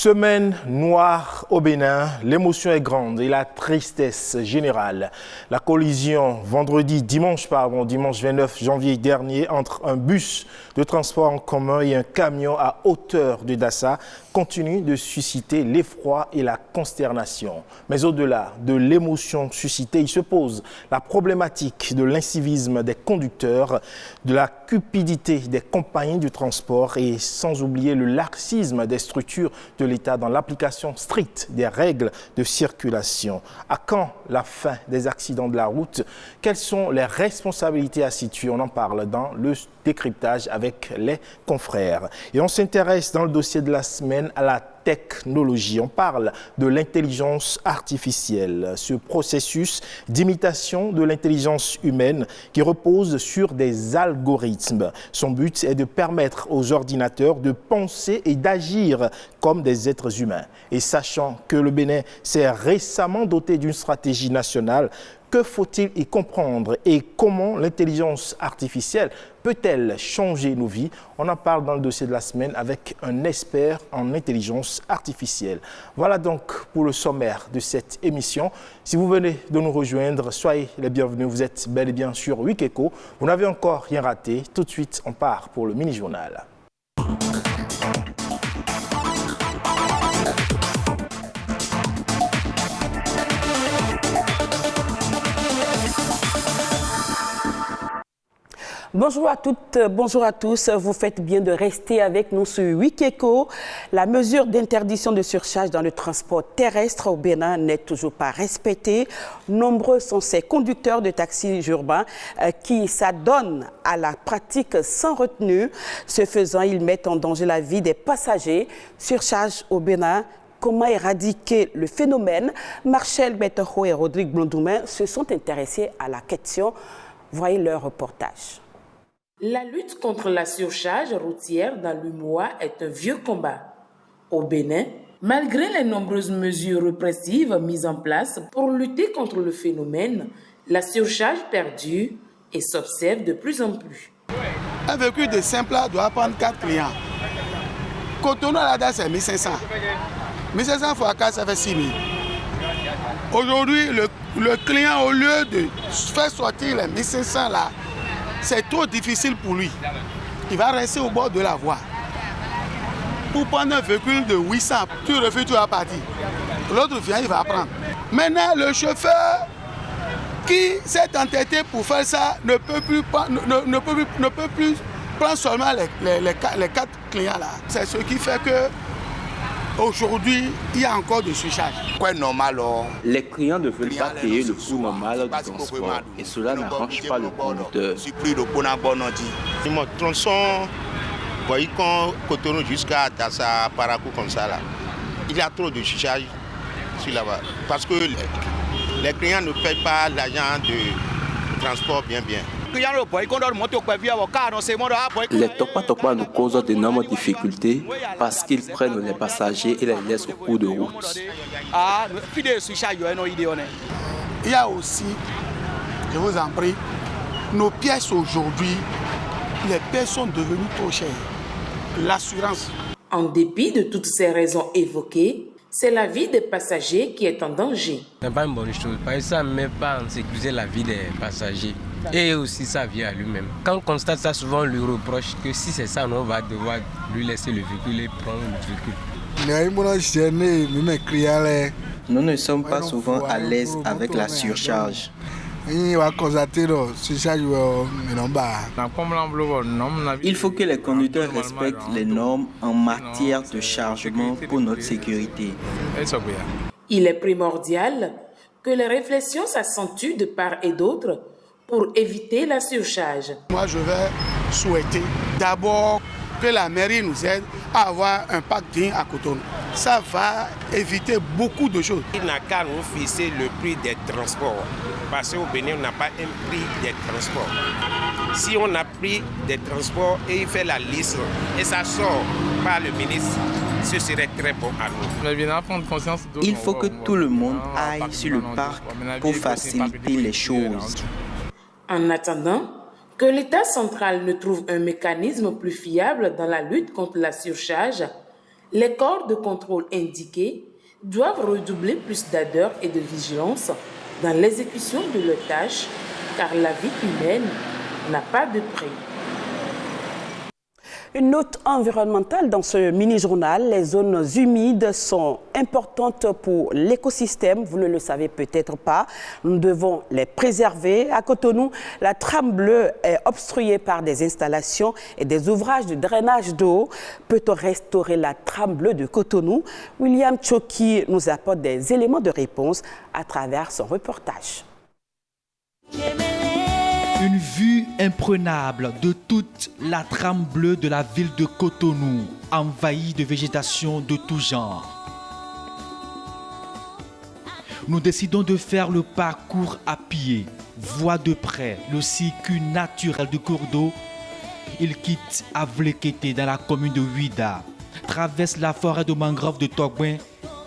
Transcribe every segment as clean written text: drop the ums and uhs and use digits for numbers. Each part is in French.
Semaine noire au Bénin, l'émotion est grande et la tristesse générale. La collision dimanche 29 janvier dernier entre un bus de transport en commun et un camion à hauteur de Dassa continue de susciter l'effroi et la consternation. Mais au-delà de l'émotion suscitée, il se pose la problématique de l'incivisme des conducteurs, de la cupidité des compagnies du transport et sans oublier le laxisme des structures de l'État dans l'application stricte des règles de circulation. À quand la fin des accidents de la route? Quelles sont les responsabilités à situer? On en parle dans le décryptage avec les confrères. Et on s'intéresse dans le dossier de la semaine à la technologie. On parle de l'intelligence artificielle, ce processus d'imitation de l'intelligence humaine qui repose sur des algorithmes. Son but est de permettre aux ordinateurs de penser et d'agir comme des êtres humains. Et sachant que le Bénin s'est récemment doté d'une stratégie nationale, que faut-il y comprendre et comment l'intelligence artificielle peut-elle changer nos vies? On en parle dans le dossier de la semaine avec un expert en intelligence artificielle. Voilà donc pour le sommaire de cette émission. Si vous venez de nous rejoindre, soyez les bienvenus. Vous êtes bel et bien sur Wikeko. Vous n'avez encore rien raté. Tout de suite, on part pour le mini-journal. Bonjour à toutes, bonjour à tous. Vous faites bien de rester avec nous sur Wikeko. La mesure d'interdiction de surcharge dans le transport terrestre au Bénin n'est toujours pas respectée. Nombreux sont ces conducteurs de taxis urbains qui s'adonnent à la pratique sans retenue. Ce faisant, ils mettent en danger la vie des passagers. Surcharge au Bénin. Comment éradiquer le phénomène? Marcel Betteho et Rodrigue Blondoumain se sont intéressés à la question. Voyez leur reportage. La lutte contre la surcharge routière dans l'UMOA est un vieux combat. Au Bénin, malgré les nombreuses mesures répressives mises en place pour lutter contre le phénomène, la surcharge perdure et s'observe de plus en plus. Un véhicule de simple doit prendre 4 clients. Cotonou à la date, c'est 1500. 1500 fois 4, ça fait 6000. Aujourd'hui, le client, au lieu de faire sortir les 1500 là, c'est trop difficile pour lui. Il va rester au bord de la voie. Pour prendre un véhicule de 800, tu refuses, tu vas partir. L'autre vient, il va prendre. Maintenant, le chauffeur qui s'est entêté pour faire ça ne peut plus prendre seulement les 4 clients là. C'est ce qui fait que aujourd'hui, il y a encore de surcharge. Les clients ne veulent pas payer le coût normal du transport et cela n'arrange pas le conducteur. Mon tronçon, Cotonou jusqu'à Dassa, Parakou comme ça là, il y a trop de surcharge sur là-bas parce que les clients ne payent pas l'argent de transport bien. Les Topa nous causent d'énormes difficultés parce qu'ils prennent les passagers et les laissent au cours de route. Il y a aussi, je vous en prie, nos pièces aujourd'hui, les pièces sont devenues trop chères. L'assurance. En dépit de toutes ces raisons évoquées, c'est la vie des passagers qui est en danger. Ce n'est pas une bonne chose parce que ça ne met pas en sécurité la vie des passagers et aussi sa vie à lui-même. Quand on constate ça, souvent on lui reproche que si c'est ça, on va devoir lui laisser le véhicule et prendre le véhicule. Nous ne sommes pas souvent à l'aise avec la surcharge. Il faut que les conducteurs respectent les normes en matière de chargement pour notre sécurité. Il est primordial que les réflexions s'accentuent de part et d'autre pour éviter la surcharge. Moi, je vais souhaiter d'abord que la mairie nous aide à avoir un parc digne à Cotonou. Ça va éviter beaucoup de choses. Il n'a qu'à nous fixer le prix des transports. Parce qu'au Bénin, on n'a pas un prix des transports. Si on a pris des transports et il fait la liste et ça sort par le ministre, ce serait très bon à nous. Il faut que tout le monde aille sur le parc pour faciliter les choses. En attendant que l'État central ne trouve un mécanisme plus fiable dans la lutte contre la surcharge, Les corps de contrôle indiqués doivent redoubler plus d'ardeur et de vigilance dans l'exécution de leurs tâches, car la vie humaine n'a pas de prix. Une note environnementale dans ce mini-journal. Les zones humides sont importantes pour l'écosystème. Vous ne le savez peut-être pas. Nous devons les préserver. À Cotonou, la trame bleue est obstruée par des installations et des ouvrages de drainage d'eau. Peut-on restaurer la trame bleue de Cotonou? William Choki nous apporte des éléments de réponse à travers son reportage. Une vue imprenable de toute la trame bleue de la ville de Cotonou, envahie de végétation de tout genre. Nous décidons de faire le parcours à pied, voie de près, le circuit naturel du cours d'eau. Il quitte Avlekete dans la commune de Ouida, traverse la forêt de mangrove de Togben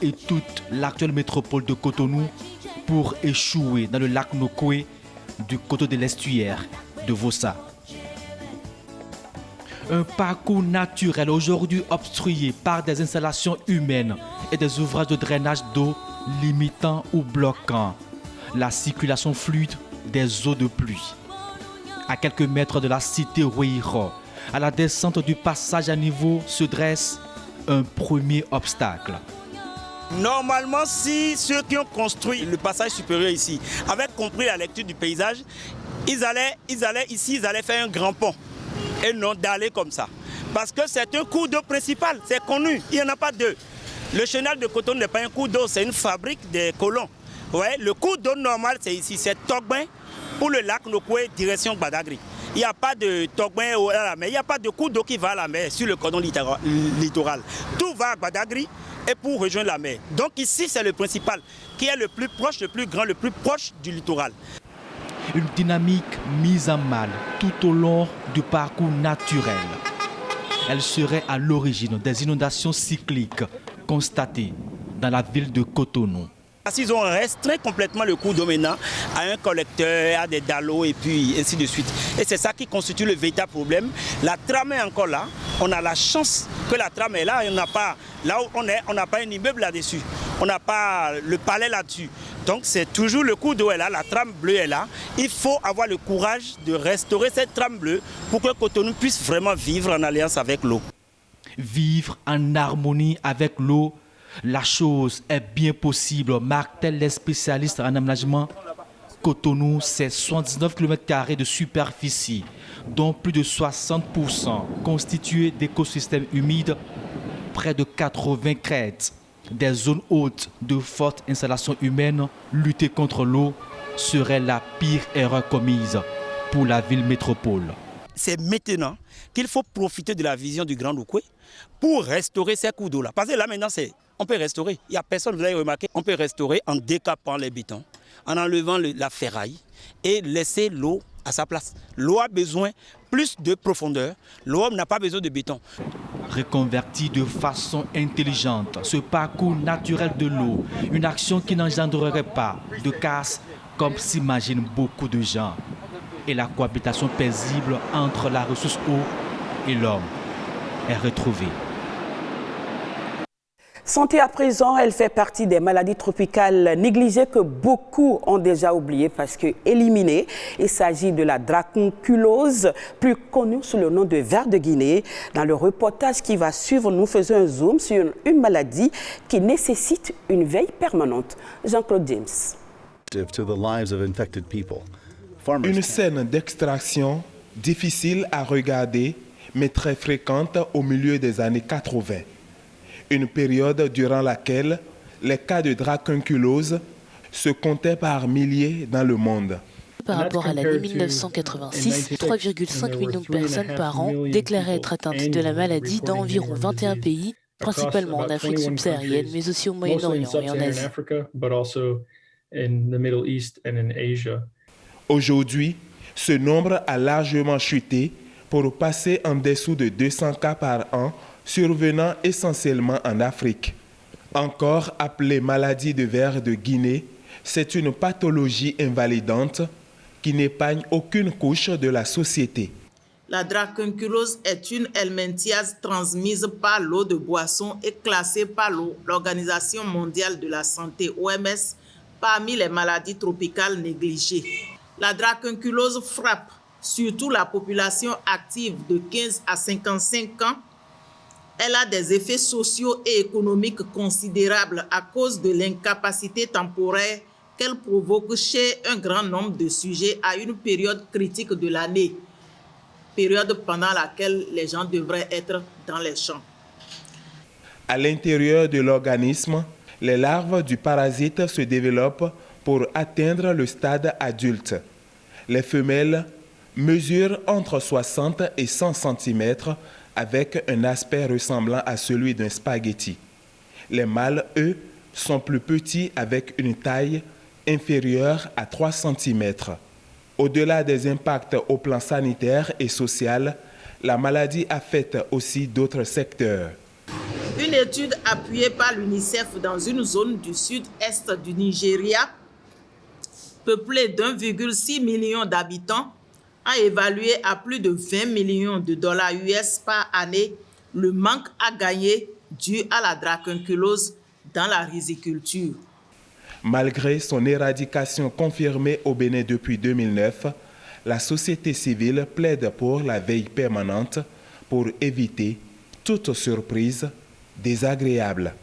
et toute l'actuelle métropole de Cotonou pour échouer dans le lac Nokoué, du côté de l'estuaire de Vossa. Un parcours naturel aujourd'hui obstrué par des installations humaines et des ouvrages de drainage d'eau limitant ou bloquant la circulation fluide des eaux de pluie. À quelques mètres de la cité Ouéiro, à la descente du passage à niveau se dresse un premier obstacle. Normalement, si ceux qui ont construit le passage supérieur ici avaient compris la lecture du paysage, ils allaient faire un grand pont et non d'aller comme ça. Parce que c'est un cours d'eau principal, c'est connu, il n'y en a pas deux. Le chenal de Cotonou n'est pas un cours d'eau, c'est une fabrique de colons. Ouais, le cours d'eau normal, c'est ici, c'est Togben pour le lac Nokoué, direction Badagry. Il n'y a pas de Togben à la mer, il n'y a pas de cours d'eau qui va à la mer sur le cordon littoral. Tout va à Badagry et pour rejoindre la mer. Donc ici, c'est le principal, qui est le plus proche, le plus grand, le plus proche du littoral. Une dynamique mise en mal tout au long du parcours naturel. Elle serait à l'origine des inondations cycliques constatées dans la ville de Cotonou. Ils ont restreint complètement le cours d'eau maintenant à un collecteur, à des dallots et puis ainsi de suite. Et c'est ça qui constitue le véritable problème. La trame est encore là. On a la chance que la trame est là. Là où on est, on n'a pas un immeuble là-dessus. On n'a pas le palais là-dessus. Donc c'est toujours le cours d'eau est là, la trame bleue est là. Il faut avoir le courage de restaurer cette trame bleue pour que Cotonou puisse vraiment vivre en alliance avec l'eau. Vivre en harmonie avec l'eau. La chose est bien possible, marquent-elles les spécialistes en aménagement. Cotonou, c'est 79 km² de superficie, dont plus de 60% constitués d'écosystèmes humides, près de 80 crêtes, des zones hautes de fortes installations humaines. Lutter contre l'eau serait la pire erreur commise pour la ville métropole. C'est maintenant qu'il faut profiter de la vision du Grand Nokoué pour restaurer ces cours d'eau-là. Parce que là maintenant, on peut restaurer. Il n'y a personne, vous avez remarqué, on peut restaurer en décapant les bétons, en enlevant la ferraille et laisser l'eau à sa place. L'eau a besoin plus de profondeur, l'eau n'a pas besoin de béton. Reconverti de façon intelligente, ce parcours naturel de l'eau, une action qui n'engendrerait pas de casse comme s'imaginent beaucoup de gens, et la cohabitation paisible entre la ressource eau et l'homme est retrouvée. Santé à présent, elle fait partie des maladies tropicales négligées que beaucoup ont déjà oubliées parce que éliminées. Il s'agit de la dracunculose, plus connue sous le nom de ver de Guinée. Dans le reportage qui va suivre, nous faisons un zoom sur une maladie qui nécessite une veille permanente. Jean-Claude James. Une scène d'extraction difficile à regarder, mais très fréquente au milieu des années 80. Une période durant laquelle les cas de dracunculose se comptaient par milliers dans le monde. Par rapport à l'année 1986, 3,5 millions de personnes par an déclaraient être atteintes de la maladie dans environ 21 pays, principalement en Afrique subsaharienne, mais aussi au Moyen-Orient et en Asie. Aujourd'hui, ce nombre a largement chuté pour passer en dessous de 200 cas par an, survenant essentiellement en Afrique. Encore appelée maladie de ver de Guinée, c'est une pathologie invalidante qui n'épargne aucune couche de la société. La dracunculose est une helminthiase transmise par l'eau de boisson et classée par l'Organisation mondiale de la santé, OMS, parmi les maladies tropicales négligées. La dracunculose frappe surtout la population active de 15 à 55 ans. Elle a des effets sociaux et économiques considérables à cause de l'incapacité temporaire qu'elle provoque chez un grand nombre de sujets à une période critique de l'année, période pendant laquelle les gens devraient être dans les champs. À l'intérieur de l'organisme, les larves du parasite se développent pour atteindre le stade adulte. Les femelles mesurent entre 60 et 100 cm avec un aspect ressemblant à celui d'un spaghetti. Les mâles, eux, sont plus petits avec une taille inférieure à 3 cm. Au-delà des impacts au plan sanitaire et social, la maladie affecte aussi d'autres secteurs. Une étude appuyée par l'UNICEF dans une zone du sud-est du Nigeria, peuplée d'1,6 million d'habitants, a évalué à plus de 20 millions de dollars US par année le manque à gagner dû à la dracunculose dans la riziculture. Malgré son éradication confirmée au Bénin depuis 2009, la société civile plaide pour la veille permanente pour éviter toute surprise désagréable.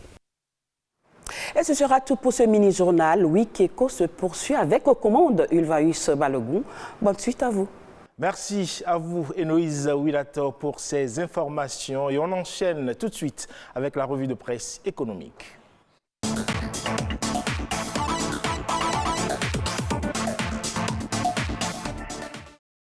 Et ce sera tout pour ce mini-journal. Wikeko se poursuit avec aux commandes Ulvaeus Balogun. Bonne suite à vous. Merci à vous, Héloïse Wilato, pour ces informations. Et on enchaîne tout de suite avec la revue de presse économique.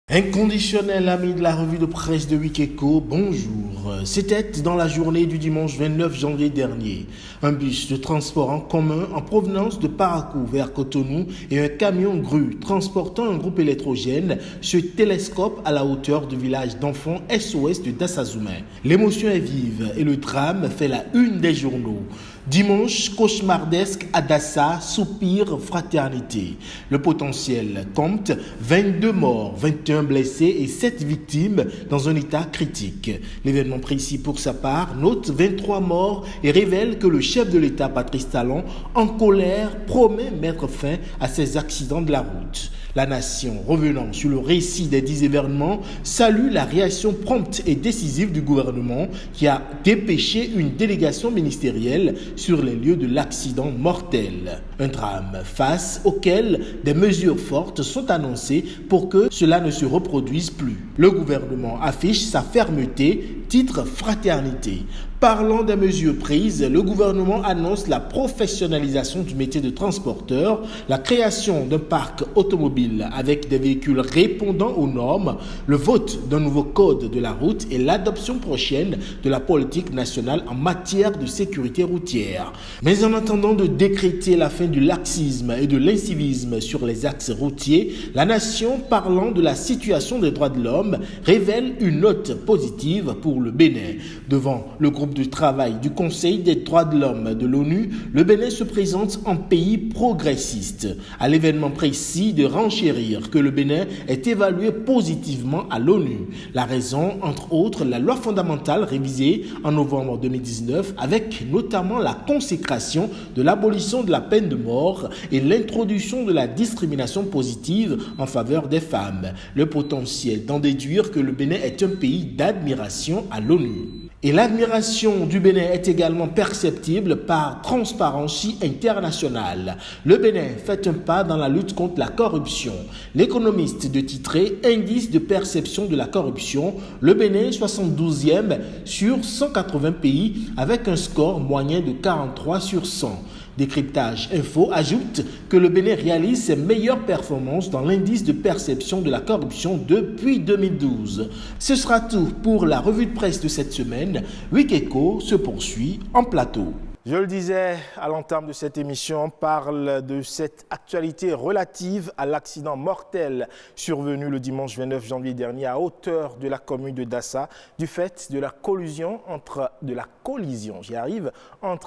Inconditionnel ami de la revue de presse de Wikeko, bonjour. C'était dans la journée du dimanche 29 janvier dernier. Un bus de transport en commun en provenance de Parakou vers Cotonou et un camion grue transportant un groupe électrogène se télescopent à la hauteur du village d'enfants SOS de Dassazoumen. L'émotion est vive et le drame fait la une des journaux. Dimanche cauchemardesque à Dassa, soupir fraternité. Le potentiel compte 22 morts, 21 blessés et 7 victimes dans un état critique. L'événement précis pour sa part note 23 morts et révèle que le chef de l'État, Patrice Talon, en colère, promet mettre fin à ces accidents de la route. La nation, revenant sur le récit des 10 événements, salue la réaction prompte et décisive du gouvernement qui a dépêché une délégation ministérielle sur les lieux de l'accident mortel. Un drame face auquel des mesures fortes sont annoncées pour que cela ne se reproduise plus. Le gouvernement affiche sa fermeté, titre fraternité. Parlant des mesures prises, le gouvernement annonce la professionnalisation du métier de transporteur, la création d'un parc automobile avec des véhicules répondant aux normes, le vote d'un nouveau code de la route et l'adoption prochaine de la politique nationale en matière de sécurité routière. Mais en attendant de décréter la fin du laxisme et de l'incivisme sur les axes routiers, la nation, parlant de la situation des droits de l'homme, révèle une note positive pour le Bénin. Devant le groupe de travail du Conseil des droits de l'homme de l'ONU, le Bénin se présente en pays progressiste. À l'événement précis de renchérir que le Bénin est évalué positivement à l'ONU. La raison, entre autres, la loi fondamentale révisée en novembre 2019 avec notamment la consécration de l'abolition de la peine de mort et l'introduction de la discrimination positive en faveur des femmes. Le potentiel d'en déduire que le Bénin est un pays d'admiration à l'ONU. Et l'admiration du Bénin est également perceptible par Transparency International. Le Bénin fait un pas dans la lutte contre la corruption. L'économiste de titré Indice de perception de la corruption, le Bénin 72e sur 180 pays avec un score moyen de 43 sur 100. Décryptage Info ajoute que le Bénin réalise ses meilleures performances dans l'indice de perception de la corruption depuis 2012. Ce sera tout pour la revue de presse de cette semaine. Wikeko se poursuit en plateau. Je le disais à l'entame de cette émission, on parle de cette actualité relative à l'accident mortel survenu le dimanche 29 janvier dernier à hauteur de la commune de Dassa du fait de la collision entre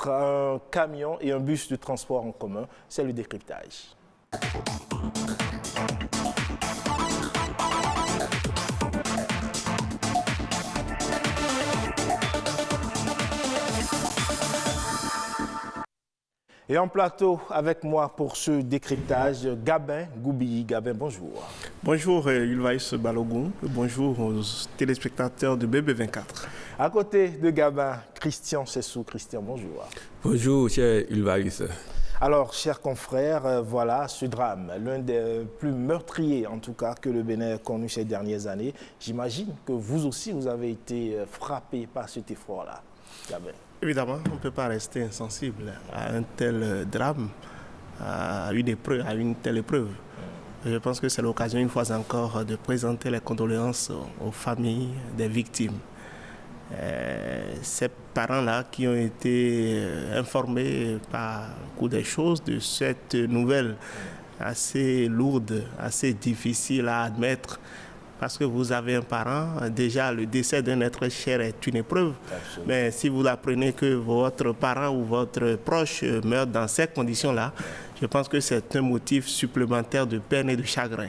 un camion et un bus de transport en commun. C'est le décryptage. Et en plateau avec moi pour ce décryptage, Gabin Goubi. Gabin, bonjour. Bonjour Ulvaïs Balogun, bonjour aux téléspectateurs de BB24. À côté de Gabin, Christian Sessou. Christian, bonjour. Bonjour, cher Ulvaïs. Alors, chers confrères, voilà ce drame, l'un des plus meurtriers en tout cas que le Bénin a connu ces dernières années. J'imagine que vous aussi, vous avez été frappé par cet effort-là, Gabin. Évidemment, on ne peut pas rester insensible à un tel drame, à une telle épreuve. Je pense que c'est l'occasion, une fois encore, de présenter les condoléances aux familles des victimes. Ces parents-là qui ont été informés par coup des choses de cette nouvelle assez lourde, assez difficile à admettre. Parce que vous avez un parent, déjà le décès d'un être cher est une épreuve. Absolument. Mais si vous apprenez que votre parent ou votre proche meurt dans ces conditions-là, je pense que c'est un motif supplémentaire de peine et de chagrin.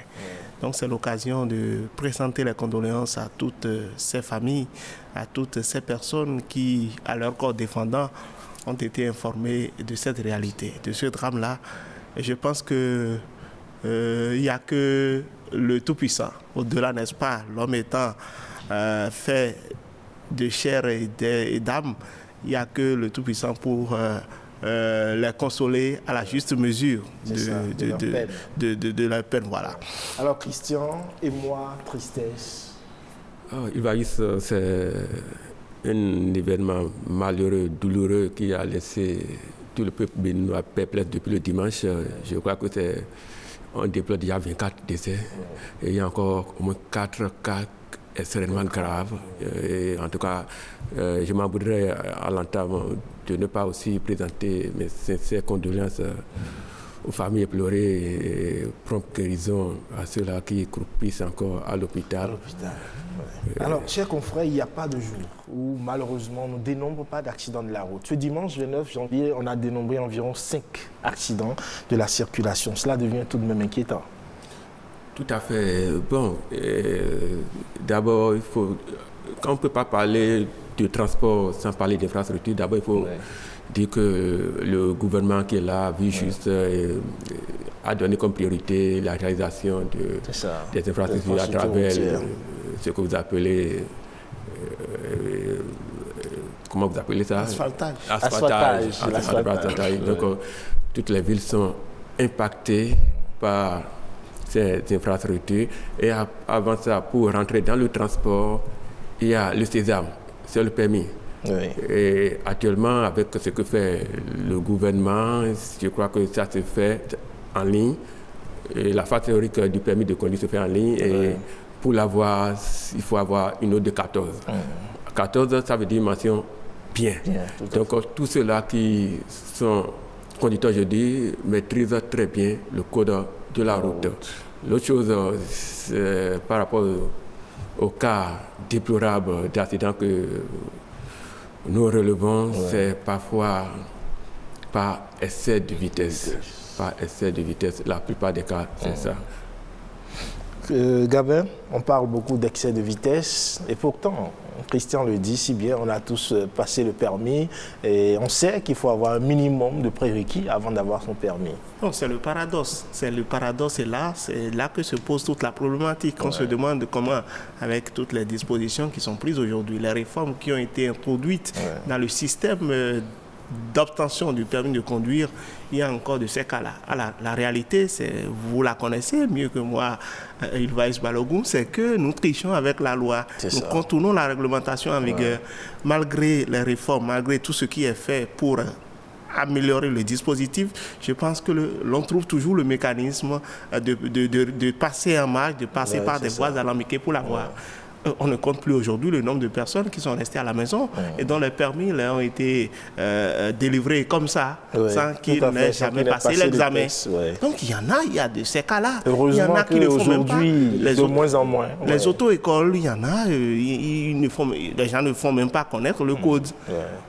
Donc c'est l'occasion de présenter les condoléances à toutes ces familles, à toutes ces personnes qui, à leur corps défendant, ont été informées de cette réalité, de ce drame-là. Et je pense que il n'y a que le Tout-Puissant, au-delà, n'est-ce pas, l'homme étant fait de chair et d'âme, il n'y a que le Tout-Puissant pour les consoler à la juste mesure de leur peine. Voilà. Alors Christian, et moi, tristesse. C'est un événement malheureux, douloureux qui a laissé tout le peuple béninois perplexe depuis le dimanche. Je crois que on déplore déjà 24 décès et il y a encore au moins 4 cas extrêmement graves. Et en tout cas, je m'en voudrais à l'entame de ne pas aussi présenter mes sincères condoléances aux familles éplorées et prompte guérison à ceux-là qui croupissent encore à l'hôpital. Alors, chers confrères, il n'y a pas de jour où malheureusement on ne dénombre pas d'accidents de la route. Ce dimanche 29 janvier, on a dénombré environ 5 accidents de la circulation. Cela devient tout de même inquiétant. Tout à fait. Bon, d'abord, quand on ne peut pas parler de transport sans parler d'infrastructure, d'abord il faut dire que le gouvernement qui est là, vu juste, a donné comme priorité la réalisation des infrastructures à travers ce que vous appelez, comment vous appelez ça? Asphaltage. Donc, toutes les villes sont impactées par ces infrastructures. Et avant ça, pour rentrer dans le transport, il y a le sésame, c'est le permis. Oui. Et actuellement, avec ce que fait le gouvernement, je crois que ça se fait en ligne. Et la phase théorique du permis de conduire se fait en ligne. Et pour l'avoir, il faut avoir une note de 14. 14, ça veut dire mention bien. Donc, tous ceux-là qui sont conducteurs, je dis, maîtrisent très bien le code de la route. L'autre chose, par rapport au cas déplorable d'accident que nous relevons, c'est parfois par excès de vitesse. Par excès de vitesse. La plupart des cas, c'est ça. Gabin, on parle beaucoup d'excès de vitesse et pourtant, Christian le dit si bien, on a tous passé le permis et on sait qu'il faut avoir un minimum de prérequis avant d'avoir son permis. Non, c'est le paradoxe. C'est là que se pose toute la problématique. On se demande comment, avec toutes les dispositions qui sont prises aujourd'hui, les réformes qui ont été introduites dans le système d'obtention du permis de conduire, il y a encore de ces cas-là. La réalité, vous la connaissez mieux que moi, Ulvaïs Balogun, c'est que nous trichons avec la loi. Nous contournons la réglementation en vigueur. Malgré les réformes, malgré tout ce qui est fait pour améliorer le dispositif, je pense que l'on trouve toujours le mécanisme de passer en marche, de passer par des voies alambiquées pour l'avoir. On ne compte plus aujourd'hui le nombre de personnes qui sont restées à la maison et dont les permis leur ont été délivrés comme ça, sans qu'ils n'aient jamais passé l'examen. Donc il y a de ces cas-là. Heureusement, il y en a qui ne font même pas. De moins en moins. Les auto-écoles, il y en a, les gens ne font même pas connaître le code.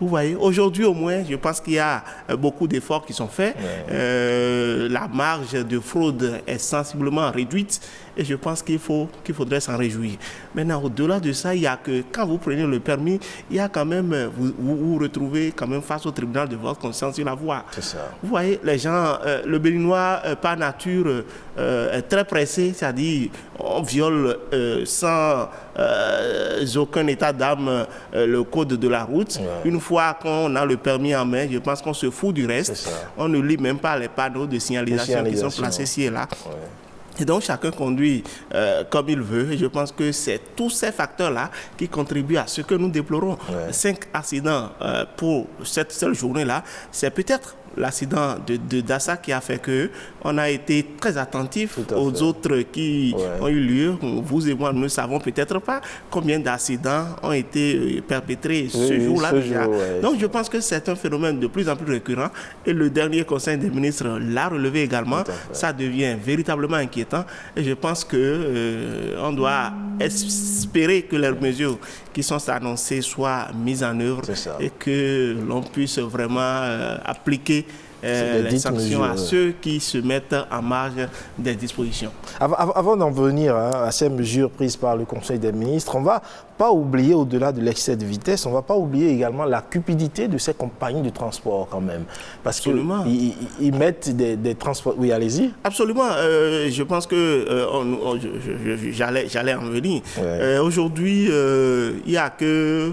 Vous voyez, aujourd'hui au moins, je pense qu'il y a beaucoup d'efforts qui sont faits. La marge de fraude est sensiblement réduite et je pense qu'il faudrait s'en réjouir. Maintenant, au-delà de ça, il y a que quand vous prenez le permis, il y a quand même, vous vous retrouvez quand même face au tribunal de votre conscience sur la voie. C'est ça. Vous voyez, les gens, le Béninois, par nature, est très pressé, c'est-à-dire on viole sans aucun état d'âme le code de la route. Ouais. Une fois qu'on a le permis en main, je pense qu'on se fout du reste. On ne lit même pas les panneaux de signalisation qui sont placés ici et là. Ouais. Et donc, chacun conduit comme il veut. Et je pense que c'est tous ces facteurs-là qui contribuent à ce que nous déplorons. Ouais. 5 accidents pour cette seule journée-là, c'est peut-être l'accident de Dassa qui a fait qu'on a été très attentifs aux autres qui ont eu lieu. Vous et moi, nous ne savons peut-être pas combien d'accidents ont été perpétrés ce jour-là déjà. Donc, je pense que c'est un phénomène de plus en plus récurrent. Et le dernier Conseil des ministres l'a relevé également. Ça devient véritablement inquiétant. Et je pense qu'on doit espérer que les mesures qui sont annoncées soient mises en œuvre et que l'on puisse vraiment appliquer les sanctions à ceux qui se mettent en marge des dispositions. Avant d'en venir à ces mesures prises par le Conseil des ministres, on ne va pas oublier, au-delà de l'excès de vitesse, on ne va pas oublier également la cupidité de ces compagnies de transport quand même. Parce qu'ils mettent des transports... Oui, allez-y. Absolument. Je pense que j'allais en venir. Aujourd'hui, il n'y a que...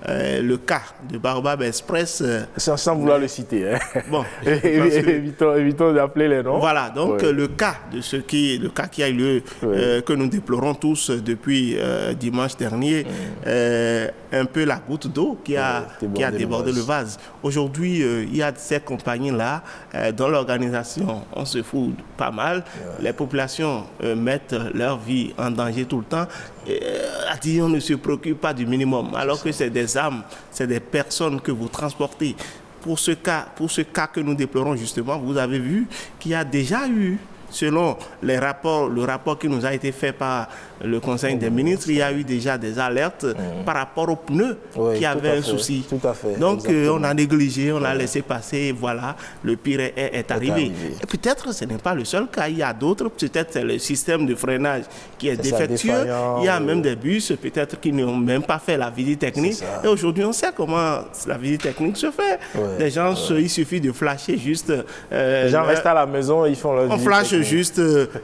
le cas de Baobab Express... sans vouloir le citer. Hein. Bon, évitons d'appeler les noms. Voilà, donc le cas qui a eu lieu, que nous déplorons tous depuis dimanche dernier, un peu la goutte d'eau qui a débordé le vase. Aujourd'hui, il y a ces compagnies-là dans l'organisation, on se fout pas mal. Les populations mettent leur vie en danger tout le temps. On ne se préoccupe pas du minimum, alors que c'est des âmes, c'est des personnes que vous transportez. Pour ce cas que nous déplorons justement, vous avez vu qu'il y a déjà eu, selon le rapport qui nous a été fait par le Conseil des ministres, il y a eu déjà des alertes par rapport aux pneus qui avaient un souci. Tout à fait. Donc on a négligé, on a laissé passer, et voilà, le pire est arrivé. Et peut-être ce n'est pas le seul cas, il y a d'autres, peut-être c'est le système de freinage qui est défectueux, il y a même des bus peut-être qui n'ont même pas fait la visite technique. Et aujourd'hui on sait comment la visite technique se fait. Les gens, il suffit de flasher juste... les gens restent à la maison et ils font leur visite. On flash juste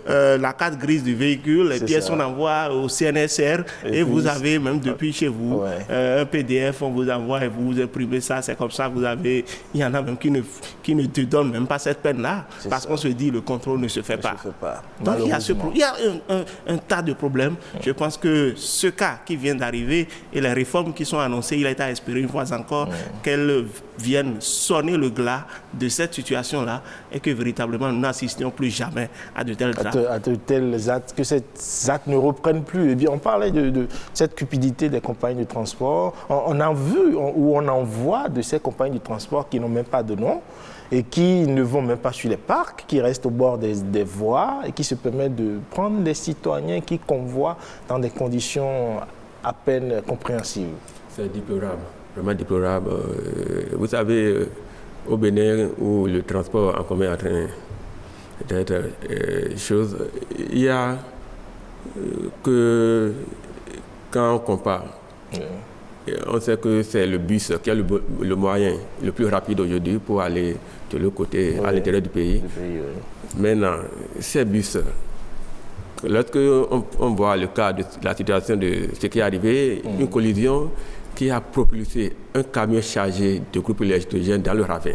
la carte grise du véhicule, les pièces on envoie au CNSR et vous avez même depuis chez vous un PDF, on vous envoie et vous imprimez ça, c'est comme ça, il y en a même qui ne te donnent même pas cette peine-là parce qu'on se dit le contrôle ne se fait pas. Donc il y a un tas de problèmes. Je pense que ce cas qui vient d'arriver et les réformes qui sont annoncées, il est à espérer une fois encore qu'elles viennent sonner le glas de cette situation-là et que véritablement nous n'assistions plus jamais à de tels drames. À de tels actes, que ces actes ne reprennent plus. Eh bien, on parlait de cette cupidité des compagnies de transport. On a vu ou on en voit de ces compagnies de transport qui n'ont même pas de nom et qui ne vont même pas sur les parcs, qui restent au bord des voies et qui se permettent de prendre les citoyens qui convoient dans des conditions à peine compréhensibles. C'est déplorable, vraiment déplorable. Vous savez, au Bénin, où le transport en commun est en train d'être chose, il y a que quand on compare, on sait que c'est le bus qui est le moyen le plus rapide aujourd'hui pour aller de l'autre côté, à l'intérieur du pays. Maintenant, ces bus, lorsque on voit le cas de la situation de ce qui est arrivé, une collision qui a propulsé un camion chargé de groupes électrogènes dans le ravin.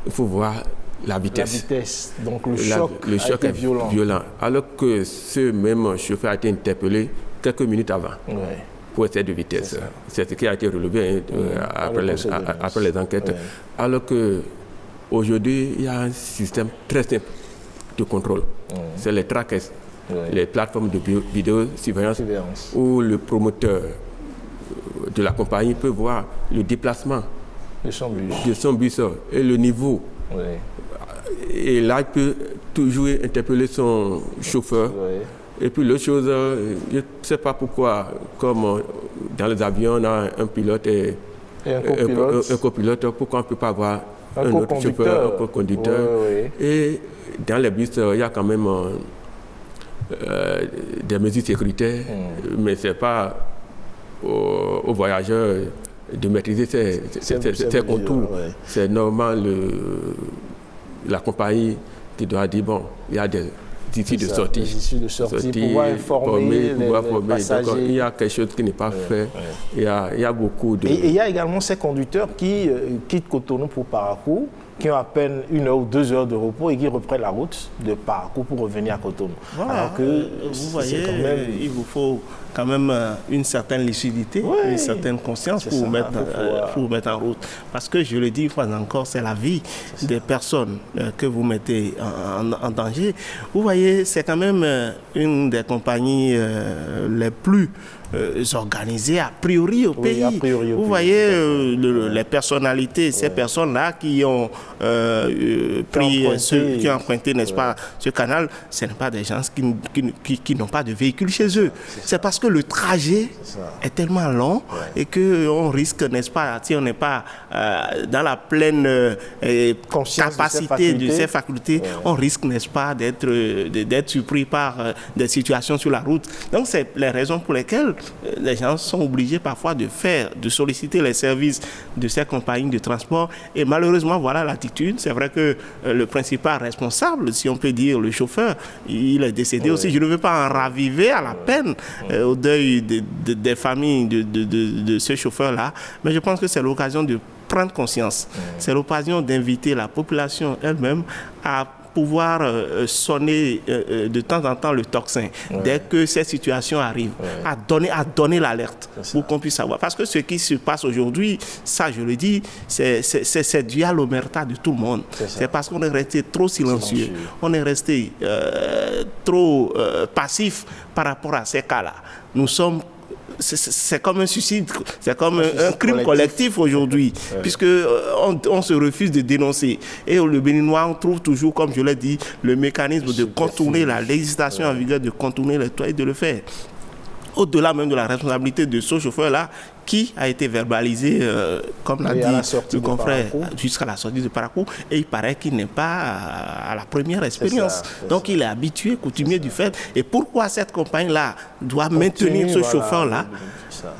Il faut voir la vitesse. La vitesse, donc le choc est violent. Alors que ce même chauffeur a été interpellé quelques minutes avant pour excès de vitesse. C'est ce qui a été relevé après les enquêtes. Alors qu'aujourd'hui, il y a un système très simple de contrôle. C'est les trackers, les plateformes de vidéosurveillance où le promoteur de la compagnie peut voir le déplacement de son bus et le niveau. Et là, il peut toujours interpeller son chauffeur. Et puis l'autre chose, je ne sais pas pourquoi, comme dans les avions, on a un pilote et un copilote, pourquoi on ne peut pas avoir un autre chauffeur, un co-conducteur. Et dans les bus, il y a quand même des mesures sécuritaires, mais ce n'est pas aux voyageurs de maîtriser ces contours. Ouais. C'est normal la compagnie qui doit dire, bon, il y a des issues de sortie. Des issues de sortie, pouvoir informer les passagers. Donc, il y a quelque chose qui n'est pas fait. Il y a beaucoup de... Et il y a également ces conducteurs qui quittent Cotonou pour Parakou, qui ont à peine 1 heure ou 2 heures de repos et qui reprennent la route de Parakou pour revenir à Cotonou. Voilà. Alors que vous voyez, quand même... il vous faut quand même une certaine lucidité, une certaine conscience pour vous mettre en route. Parce que je le dis une fois encore, c'est la vie des personnes que vous mettez en danger. Vous voyez, c'est quand même une des compagnies les plus organisées a priori au pays. Vous voyez les personnalités, ces personnes-là qui ont qui ont emprunté, n'est-ce pas, ce canal, ce n'est pas des gens qui n'ont pas de véhicule chez eux. C'est parce que le trajet est tellement long et qu'on risque, n'est-ce pas, si on n'est pas dans la pleine capacité de ses facultés, on risque, n'est-ce pas, d'être surpris par des situations sur la route. Donc c'est les raisons pour lesquelles les gens sont obligés parfois de solliciter les services de ces compagnies de transport. Et malheureusement, voilà l'attitude. C'est vrai que le principal responsable, si on peut dire, le chauffeur, il est décédé aussi. Je ne veux pas en raviver à la peine au deuil des familles de ce chauffeur-là, mais je pense que c'est l'occasion de prendre conscience. C'est l'occasion d'inviter la population elle-même à pouvoir sonner de temps en temps le tocsin dès que ces situations arrivent, à donner l'alerte pour qu'on puisse savoir. Parce que ce qui se passe aujourd'hui, ça je le dis, c'est dû à l'omerta de tout le monde. C'est parce qu'on est resté trop silencieux, on est resté trop passif par rapport à ces cas-là. Nous sommes c'est comme un suicide, c'est comme un crime collectif aujourd'hui, puisque on se refuse de dénoncer. Et le Béninois, on trouve toujours, comme je l'ai dit, le mécanisme de contourner la législation en vigueur, de contourner les toits et de le faire. Au-delà même de la responsabilité de ce chauffeur-là, qui a été verbalisé, comme l'a dit le confrère, jusqu'à la sortie de Parakou, et il paraît qu'il n'est pas à la première expérience. Donc il est habitué, coutumier du fait. Et pourquoi cette compagnie-là doit maintenir ce chauffeur-là,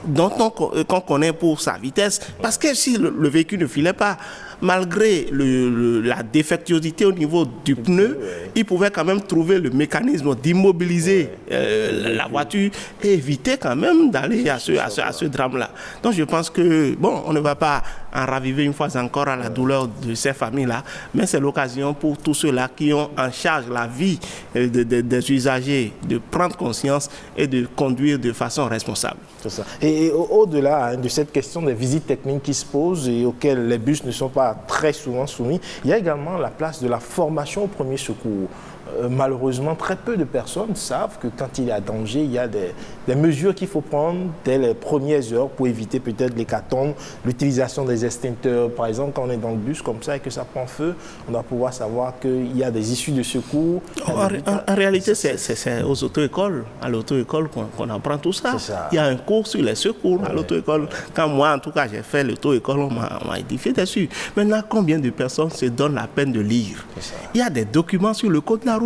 dont qu'on connaît pour sa vitesse? Parce que si le véhicule ne filait pas, malgré la défectuosité au niveau du pneu, il pouvait quand même trouver le mécanisme d'immobiliser la voiture et éviter quand même d'aller à ce drame-là. Donc je pense que, bon, on ne va pas en raviver une fois encore à la douleur de ces familles-là, mais c'est l'occasion pour tous ceux-là qui ont en charge la vie des usagers de prendre conscience et de conduire de façon responsable. C'est ça. Et au-delà de cette question des visites techniques qui se posent et auxquelles les bus ne sont pas très souvent soumis, il y a également la place de la formation au premier secours. Malheureusement, très peu de personnes savent que quand il y a danger, il y a des mesures qu'il faut prendre dès les premières heures pour éviter peut-être l'hécatombe, l'utilisation des extincteurs. Par exemple, quand on est dans le bus comme ça et que ça prend feu, on doit pouvoir savoir qu'il y a des issues de secours. En réalité, c'est aux auto-écoles, à l'auto-école qu'on apprend tout ça. Il y a un cours sur les secours à l'auto-école. Quand moi, en tout cas, j'ai fait l'auto-école, on m'a édifié dessus. Maintenant, combien de personnes se donnent la peine de lire? Il y a des documents sur le code de la route.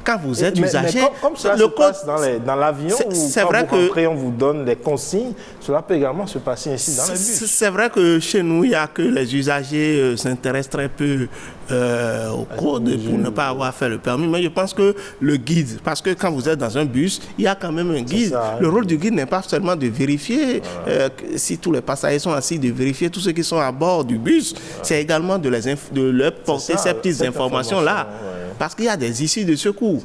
Quand vous êtes usager, comme cela se passe dans l'avion, quand vrai vous rentrez, on vous donne des consignes, cela peut également se passer ainsi dans les bus. C'est vrai que chez nous, il n'y a que les usagers s'intéressent très peu au code pour ne pas avoir fait le permis. Mais je pense que le guide, parce que quand vous êtes dans un bus, il y a quand même un guide. Le rôle du guide n'est pas seulement de vérifier si tous les passagers sont assis, de vérifier tous ceux qui sont à bord du bus. C'est également de leur porter ces petites informations-là. Parce qu'il y a des issues de secours.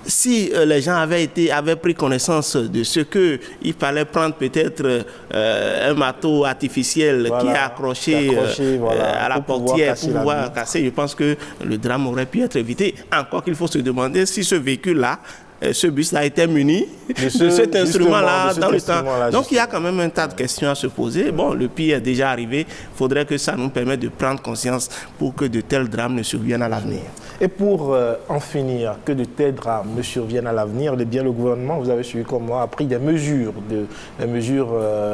Si les gens avaient pris connaissance de ce qu'il fallait prendre peut-être un marteau artificiel qui est accroché à la portière pour pouvoir casser, je pense que le drame aurait pu être évité. Encore qu'il faut se demander si ce véhicule-là, ce bus-là était muni de cet instrument-là dans le temps. Donc il y a quand même un tas de questions à se poser. Bon, le pire est déjà arrivé. Il faudrait que ça nous permette de prendre conscience pour que de tels drames ne surviennent à l'avenir. Et pour en finir, que de tels drames ne surviennent à l'avenir, eh bien, le gouvernement, vous avez suivi comme moi, a pris des mesures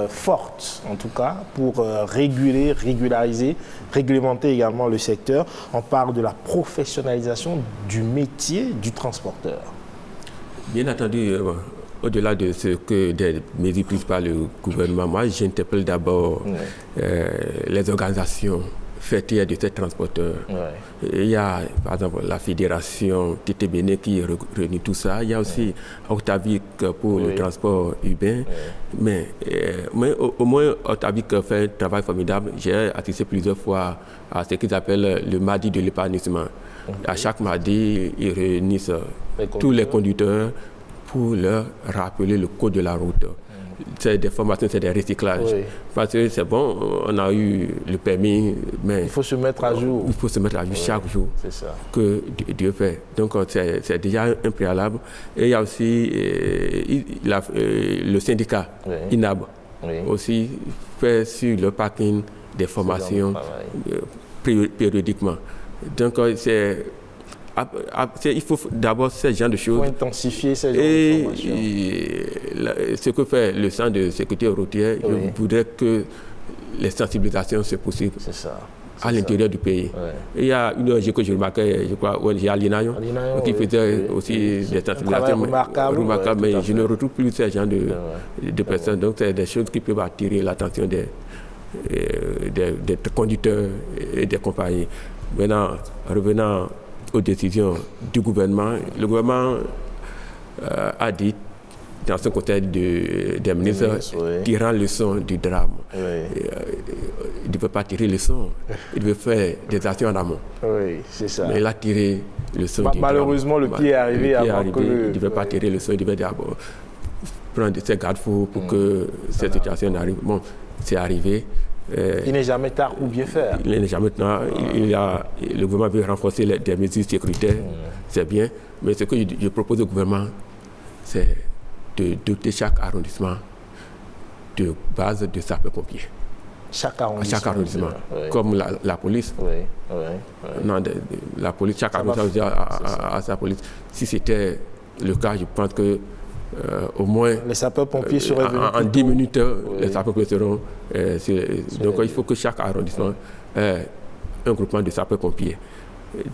fortes, en tout cas, pour régulariser, réglementer également le secteur. On parle de la professionnalisation du métier du transporteur. Bien entendu, au-delà de ce que des mesures prises par le gouvernement, moi j'interpelle d'abord les organisations fêtières de ces transporteurs. Il y a par exemple la fédération TT-Bénin qui réunit tout ça. Il y a aussi Octavic pour le transport urbain. Mais au moins Octavic fait un travail formidable. J'ai assisté plusieurs fois à ce qu'ils appellent le mardi de l'épanouissement. À chaque mardi, ils réunissent tous les conducteurs pour leur rappeler le code de la route. C'est des formations, c'est des recyclages. Parce que c'est bon, on a eu le permis, mais... Il faut se mettre à jour. Il faut se mettre à jour chaque jour. C'est ça. Que Dieu fait. Donc c'est déjà un préalable. Et il y a aussi le syndicat INAB aussi fait sur le parking des formations périodiquement. Donc il faut d'abord ce genre de choses. Il faut intensifier ces genres de formations. Et ce que fait le centre de sécurité routière, je voudrais que les sensibilisations se poursuivent à l'intérieur du pays. Il y a une ONG que je remarquais, je crois, ONG Alinayon, qui faisait aussi des sensibilisations remarquables, mais je ne retrouve plus ce genre de personnes. Donc c'est des choses qui peuvent attirer l'attention des conducteurs et des compagnies. Maintenant, revenant aux décisions du gouvernement, le gouvernement a dit dans son conseil des ministres, tirant leçon du drame. Il ne veut pas tirer leçon, il veut faire des actions en amont. Oui, c'est ça. Mais il a tiré leçon du drame. Malheureusement, le pied est arrivé avant que... Il ne veut pas tirer leçon, il devait d'abord prendre ses garde-fous pour que cette situation n'arrive. Bon, c'est arrivé. Il n'est jamais tard pour bien faire. Il n'est jamais tard. Le gouvernement veut renforcer des mesures sécuritaires, c'est bien. Mais ce que je propose au gouvernement, c'est de doter chaque arrondissement de base de sapeurs-pompiers. Chaque arrondissement. Comme la police. Non, la police, chaque arrondissement a sa police. Si c'était le cas, je pense que au moins les sapeurs-pompiers seraient venus en 10 minutes, les sapeurs-pompiers seront donc il faut que chaque arrondissement ait un groupement de sapeurs-pompiers.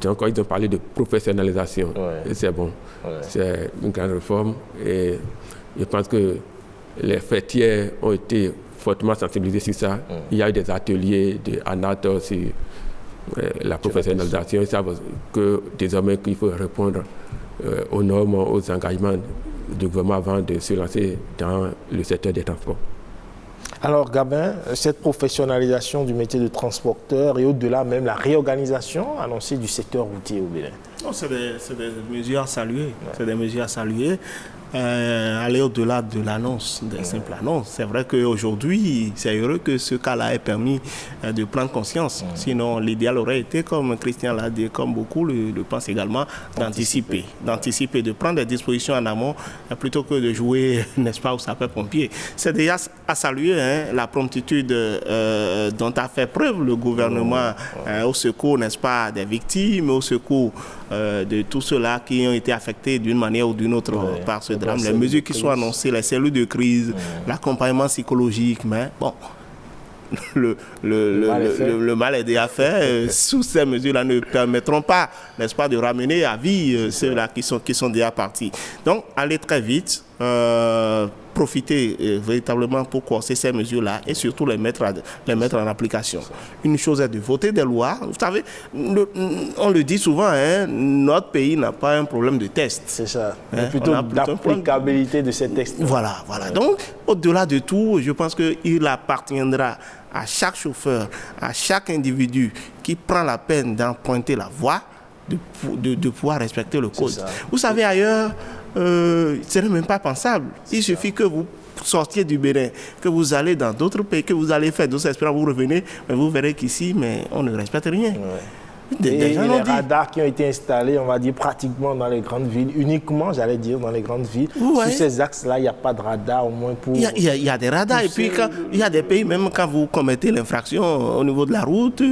Donc ils ont parlé de professionnalisation, c'est bon, c'est une grande réforme et je pense que les fêtières ont été fortement sensibilisés sur ça. Il y a eu des ateliers de ANAT sur la professionnalisation. Ils savent que désormais qu'il faut répondre aux normes, aux engagements du gouvernement avant de se lancer dans le secteur des transports. Alors Gabin, cette professionnalisation du métier de transporteur et au-delà même la réorganisation annoncée du secteur routier au Bénin. C'est des mesures à saluer. C'est des mesures à saluer. Aller au-delà de l'annonce, des simples annonces. C'est vrai qu'aujourd'hui, c'est heureux que ce cas-là ait permis de prendre conscience. Sinon, l'idéal aurait été, comme Christian l'a dit, comme beaucoup le pensent également, d'anticiper, de prendre des dispositions en amont plutôt que de jouer, n'est-ce pas, au sapeur-pompier. C'est déjà à saluer la promptitude dont a fait preuve le gouvernement au secours, n'est-ce pas, des victimes, au secours de tous ceux-là qui ont été affectés d'une manière ou d'une autre par ce drame. Les mesures qui sont annoncées, les cellules de crise, l'accompagnement psychologique, mais bon, le mal est déjà fait. Sous ces mesures-là ne permettront pas, n'est-ce pas, de ramener à vie ceux-là qui sont déjà partis. Donc, aller très vite, profiter véritablement pour corser ces mesures-là et surtout les mettre en application. Une chose est de voter des lois. Vous savez, on le dit souvent, notre pays n'a pas un problème de test. C'est ça. Mais plutôt d'applicabilité de ces textes. Voilà. Donc, au-delà de tout, je pense qu'il appartiendra à chaque chauffeur, à chaque individu qui prend la peine d'emprunter la voie, de pouvoir respecter le code. Vous savez, ailleurs, ce n'est même pas pensable. Il suffit que vous sortiez du Bénin, que vous allez dans d'autres pays, que vous allez faire d'autres expériences, vous revenez, mais vous verrez qu'ici, on ne respecte rien. Les radars qui ont été installés, on va dire, pratiquement dans les grandes villes, uniquement, j'allais dire, dans les grandes villes. Sur ces axes-là, il n'y a pas de radar, au moins pour... Il y a des radars, et puis il y a des pays, même quand vous commettez l'infraction au niveau de la route,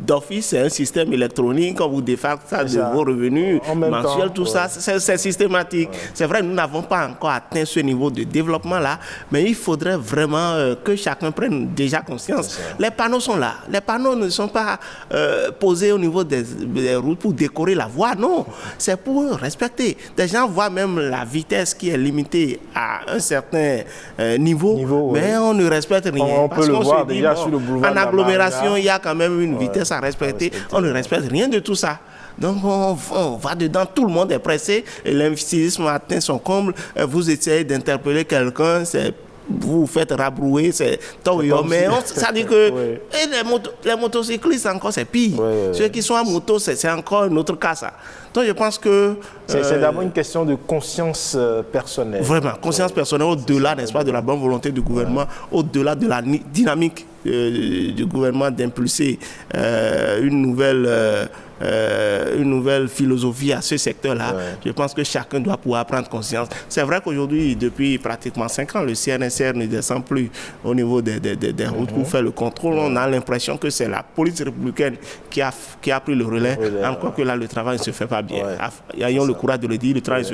d'office, c'est un système électronique, quand vous défactez ça de vos revenus mensuels, tout ça, c'est systématique. C'est vrai, nous n'avons pas encore atteint ce niveau de développement-là, mais il faudrait vraiment que chacun prenne déjà conscience. Les panneaux sont là. Les panneaux ne sont pas posés poser au niveau des routes pour décorer la voie. Non, c'est pour respecter. Des gens voient même la vitesse qui est limitée à un certain niveau, mais on ne respecte rien. On peut le voir déjà sur le boulevard. En agglomération, il y a quand même une vitesse à respecter. On ne respecte rien de tout ça. Donc on va dedans, tout le monde est pressé, l'investisme atteint son comble, vous essayez d'interpeller quelqu'un, vous vous faites rabrouer, c'est mais ça dit que et les motocyclistes encore c'est pire. Ceux qui sont à moto, c'est encore un autre cas ça. Donc je pense que c'est d'abord une question de conscience personnelle. Vraiment, conscience personnelle au-delà, n'est-ce pas, de la bonne volonté du gouvernement, au-delà de la dynamique du gouvernement d'impulser une nouvelle philosophie à ce secteur-là. Je pense que chacun doit pouvoir prendre conscience. C'est vrai qu'aujourd'hui, depuis pratiquement 5 ans, le CNSR ne descend plus au niveau des routes pour faire le contrôle. On a l'impression que c'est la police républicaine qui a pris le relais. Encore que là, le travail ne se fait pas bien. Ayons le courage de le dire, le travail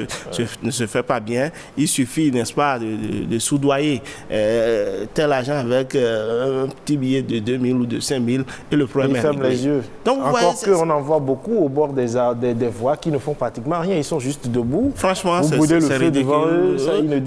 ne se fait pas bien. Il suffit, n'est-ce pas, de soudoyer tel agent avec un petit billet de 2000 ou de 5000 et le problème est ferme les yeux. Donc, encore qu'on en voit beaucoup au bord des voies qui ne font pratiquement rien. Ils sont juste debout. Franchement, c'est ridicule.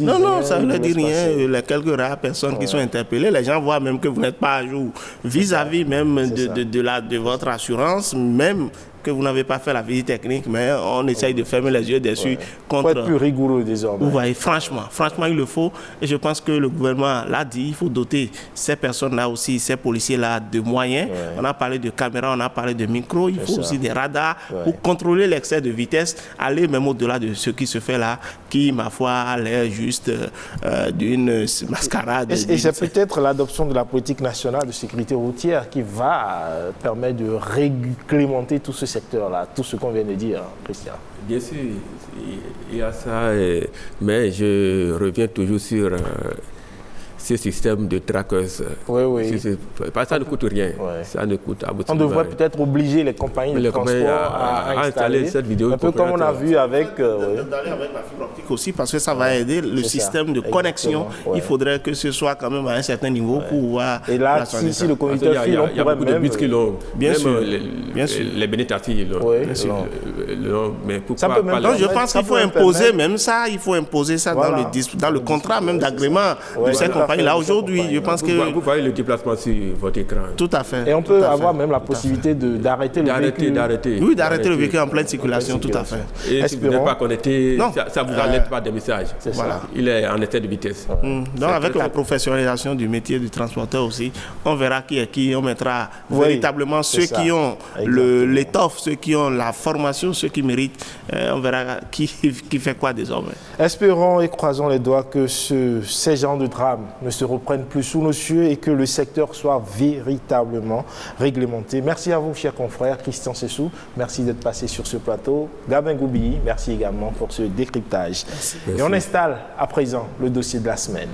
Non, ça ne dit rien. Les quelques rares personnes qui sont interpellées, les gens voient même que vous n'êtes pas à jour vis-à-vis même de votre assurance, même que vous n'avez pas fait la visite technique, mais on essaye de fermer les yeux dessus contre... Il faut être plus rigoureux désormais. Vous voyez, franchement, il le faut. Et je pense que le gouvernement l'a dit, il faut doter ces personnes-là aussi, ces policiers-là de moyens. On a parlé de caméras, on a parlé de micros, il faut aussi des radars pour contrôler l'excès de vitesse, aller même au-delà de ce qui se fait là, qui, ma foi, a l'air juste d'une mascarade. Et c'est peut-être l'adoption de la politique nationale de sécurité routière qui va permettre de réglementer tout ce secteur-là, tout ce qu'on vient de dire, Christian. Bien sûr, il y a ça, mais je reviens toujours sur ce système de trackers. Ça ne coûte rien. Ça ne coûte on devrait peut-être obliger les compagnies de transport à installer cette vidéo. Un peu comme on a vu avec... D'aller avec la fibre optique aussi, parce que ça va aider le système de connexion. Il faudrait que ce soit quand même à un certain niveau pour pouvoir... Et là, si le conducteur file, on pourrait même... Il y a beaucoup de bus qui l'ont. Bien sûr. Les bénéficiaires l'ont. Mais pourquoi pas... Donc je pense qu'il faut imposer même ça. Il faut imposer ça dans le contrat même d'agrément de ces compagnies. Là, aujourd'hui, je pense que... Vous voyez le déplacement sur votre écran. Tout à fait. Et on peut avoir même la possibilité d'arrêter le véhicule. Oui, d'arrêter le véhicule en pleine circulation, tout à fait. Et si vous n'êtes pas connecté, ça ne vous enlève pas des messages. Voilà. Il est en excès de vitesse. Donc, avec la professionnalisation du métier du transporteur aussi, on verra qui est qui. On mettra véritablement ceux qui ont l'étoffe, ceux qui ont la formation, ceux qui méritent. On verra qui fait quoi désormais. Espérons et croisons les doigts que ces genres de drames ne se reprennent plus sous nos cieux et que le secteur soit véritablement réglementé. Merci à vous, chers confrères. Christian Sessou, merci d'être passé sur ce plateau. Gabin Goubi, merci également pour ce décryptage. Merci. Et on installe à présent le dossier de la semaine.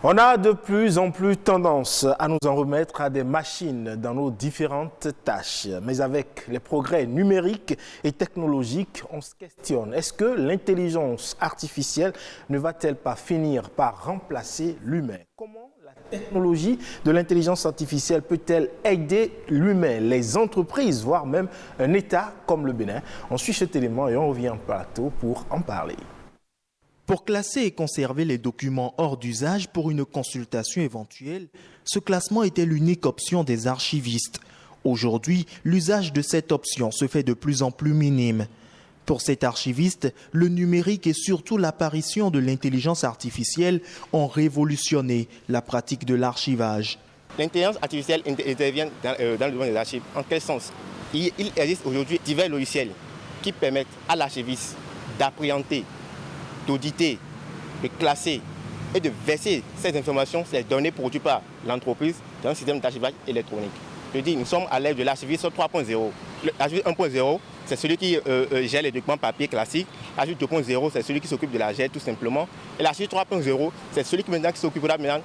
On a de plus en plus tendance à nous en remettre à des machines dans nos différentes tâches. Mais avec les progrès numériques et technologiques, on se questionne. Est-ce que l'intelligence artificielle ne va-t-elle pas finir par remplacer l'humain? Comment la technologie de l'intelligence artificielle peut-elle aider l'humain, les entreprises, voire même un État comme le Bénin? On suit cet élément et on revient en plateau pour en parler. Pour classer et conserver les documents hors d'usage pour une consultation éventuelle, ce classement était l'unique option des archivistes. Aujourd'hui, l'usage de cette option se fait de plus en plus minime. Pour cet archiviste, le numérique et surtout l'apparition de l'intelligence artificielle ont révolutionné la pratique de l'archivage. L'intelligence artificielle intervient dans le domaine des archives. En quel sens? Il existe aujourd'hui divers logiciels qui permettent à l'archiviste d'appréhender, d'auditer, de classer et de verser ces informations, ces données produites par l'entreprise dans un système d'archivage électronique. Je dis, nous sommes à l'ère de l'archivisme 3.0. L'archivisme 1.0, c'est celui qui gère les documents papier classiques. L'archivisme 2.0, c'est celui qui s'occupe de la gère tout simplement. Et l'archivisme 3.0, c'est celui qui s'occupera maintenant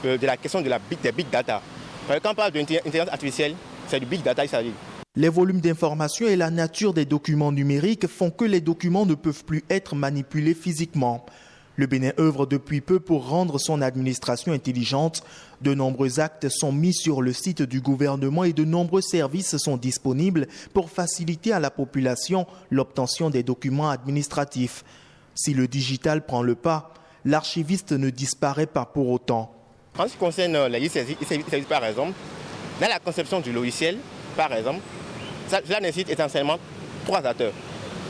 de la question des big data. Quand on parle d'intelligence artificielle, c'est du big data, il s'agit. Les volumes d'informations et la nature des documents numériques font que les documents ne peuvent plus être manipulés physiquement. Le Bénin œuvre depuis peu pour rendre son administration intelligente. De nombreux actes sont mis sur le site du gouvernement et de nombreux services sont disponibles pour faciliter à la population l'obtention des documents administratifs. Si le digital prend le pas, l'archiviste ne disparaît pas pour autant. En ce qui concerne les services, par exemple, dans la conception du logiciel, par exemple, cela nécessite essentiellement 3 acteurs.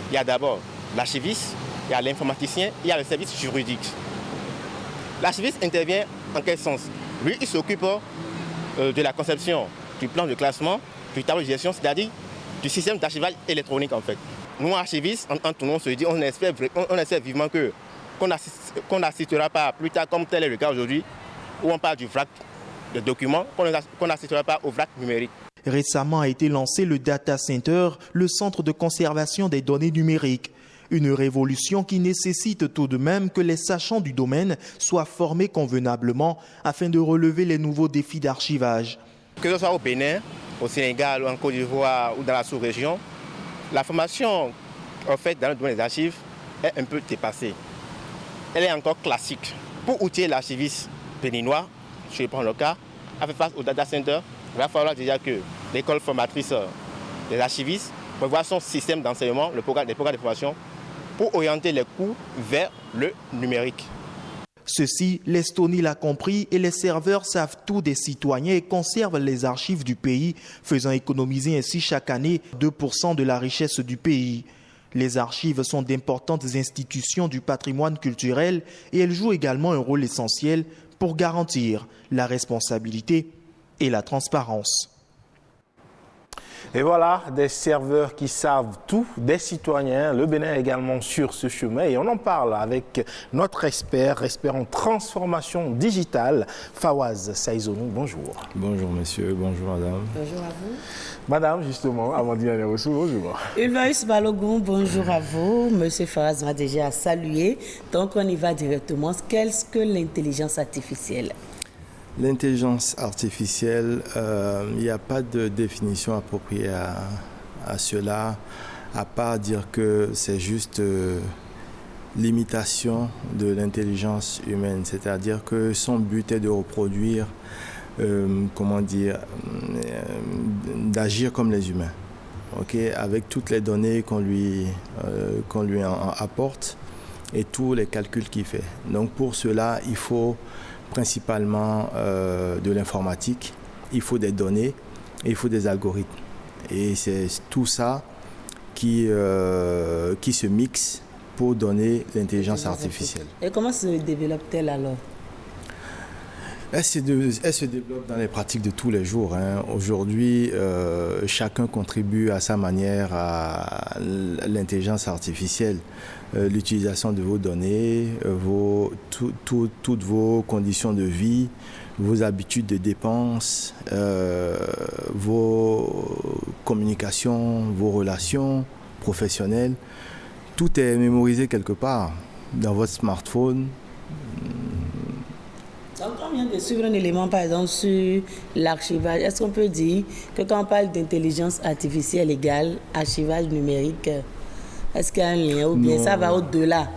Il y a d'abord l'archiviste, il y a l'informaticien, il y a le service juridique. L'archiviste intervient en quel sens? Lui, il s'occupe de la conception du plan de classement, du tableau de gestion, c'est-à-dire du système d'archivage électronique en fait. Nous, archivistes, en tout on se dit, on espère vivement qu'on n'assistera pas plus tard, comme tel est le cas aujourd'hui, où on parle du vrac de documents, qu'on n'assistera pas au vrac numérique. Récemment a été lancé le Data Center, le centre de conservation des données numériques. Une révolution qui nécessite tout de même que les sachants du domaine soient formés convenablement afin de relever les nouveaux défis d'archivage. Que ce soit au Bénin, au Sénégal, en Côte d'Ivoire ou dans la sous-région, la formation en fait, dans le domaine des archives est un peu dépassée. Elle est encore classique. Pour outiller l'archiviste béninois, je prends le cas, à faire face au data center, il va falloir déjà que l'école formatrice des archivistes prévoit son système d'enseignement, les programmes de formation, pour orienter les cours vers le numérique. Ceci, l'Estonie l'a compris et les serveurs savent tout des citoyens et conservent les archives du pays, faisant économiser ainsi chaque année 2% de la richesse du pays. Les archives sont d'importantes institutions du patrimoine culturel et elles jouent également un rôle essentiel pour garantir la responsabilité et la transparence. Et voilà, des serveurs qui savent tout des citoyens. Le Bénin est également sur ce chemin et on en parle avec notre expert en transformation digitale, Fawaz Saïzonou. Bonjour. Bonjour monsieur, bonjour madame. Bonjour à vous. Madame, justement, Amandine Anerosu, bonjour. Ulvaeus Balogun, bonjour à vous. Monsieur Fawaz m'a déjà salué. Donc on y va directement. Qu'est-ce que l'intelligence artificielle ? L'intelligence artificielle, il n'y a pas de définition appropriée à cela, à part dire que c'est juste l'imitation de l'intelligence humaine, c'est-à-dire que son but est de reproduire, d'agir comme les humains, avec toutes les données qu'on lui apporte et tous les calculs qu'il fait. Donc pour cela, il faut principalement de l'informatique, il faut des données et il faut des algorithmes. Et c'est tout ça qui se mixe pour donner l'intelligence artificielle. Et comment se développe-t-elle alors ? Elle se développe dans les pratiques de tous les jours. Aujourd'hui, chacun contribue à sa manière à l'intelligence artificielle. L'utilisation de vos données, toutes vos conditions de vie, vos habitudes de dépenses, vos communications, vos relations professionnelles. Tout est mémorisé quelque part dans votre smartphone. On vient de suivre un élément, par exemple, sur l'archivage. Est-ce qu'on peut dire que quand on parle d'intelligence artificielle égale archivage numérique, est-ce qu'il y a un lien ou bien ça va au-delà?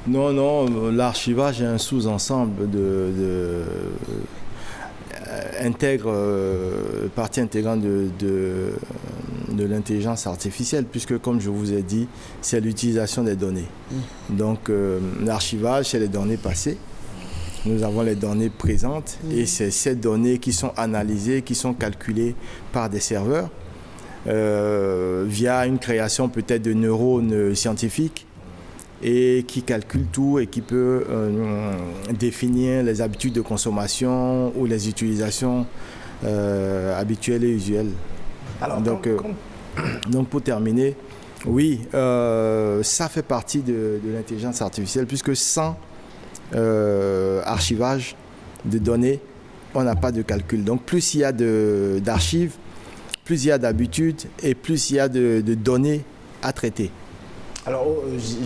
Non, l'archivage est un sous-ensemble partie intégrante de l'intelligence artificielle, puisque comme je vous ai dit, c'est l'utilisation des données. Donc l'archivage, c'est les données passées. Nous avons les données présentes et c'est ces données qui sont analysées, qui sont calculées par des serveurs via une création peut-être de neurones scientifiques et qui calculent tout et qui peut définir les habitudes de consommation ou les utilisations habituelles et usuelles. Alors, donc pour terminer, oui, ça fait partie de l'intelligence artificielle puisque sans archivage de données, on n'a pas de calcul. Donc plus il y a d'archives, plus il y a d'habitudes et plus il y a de données à traiter. Alors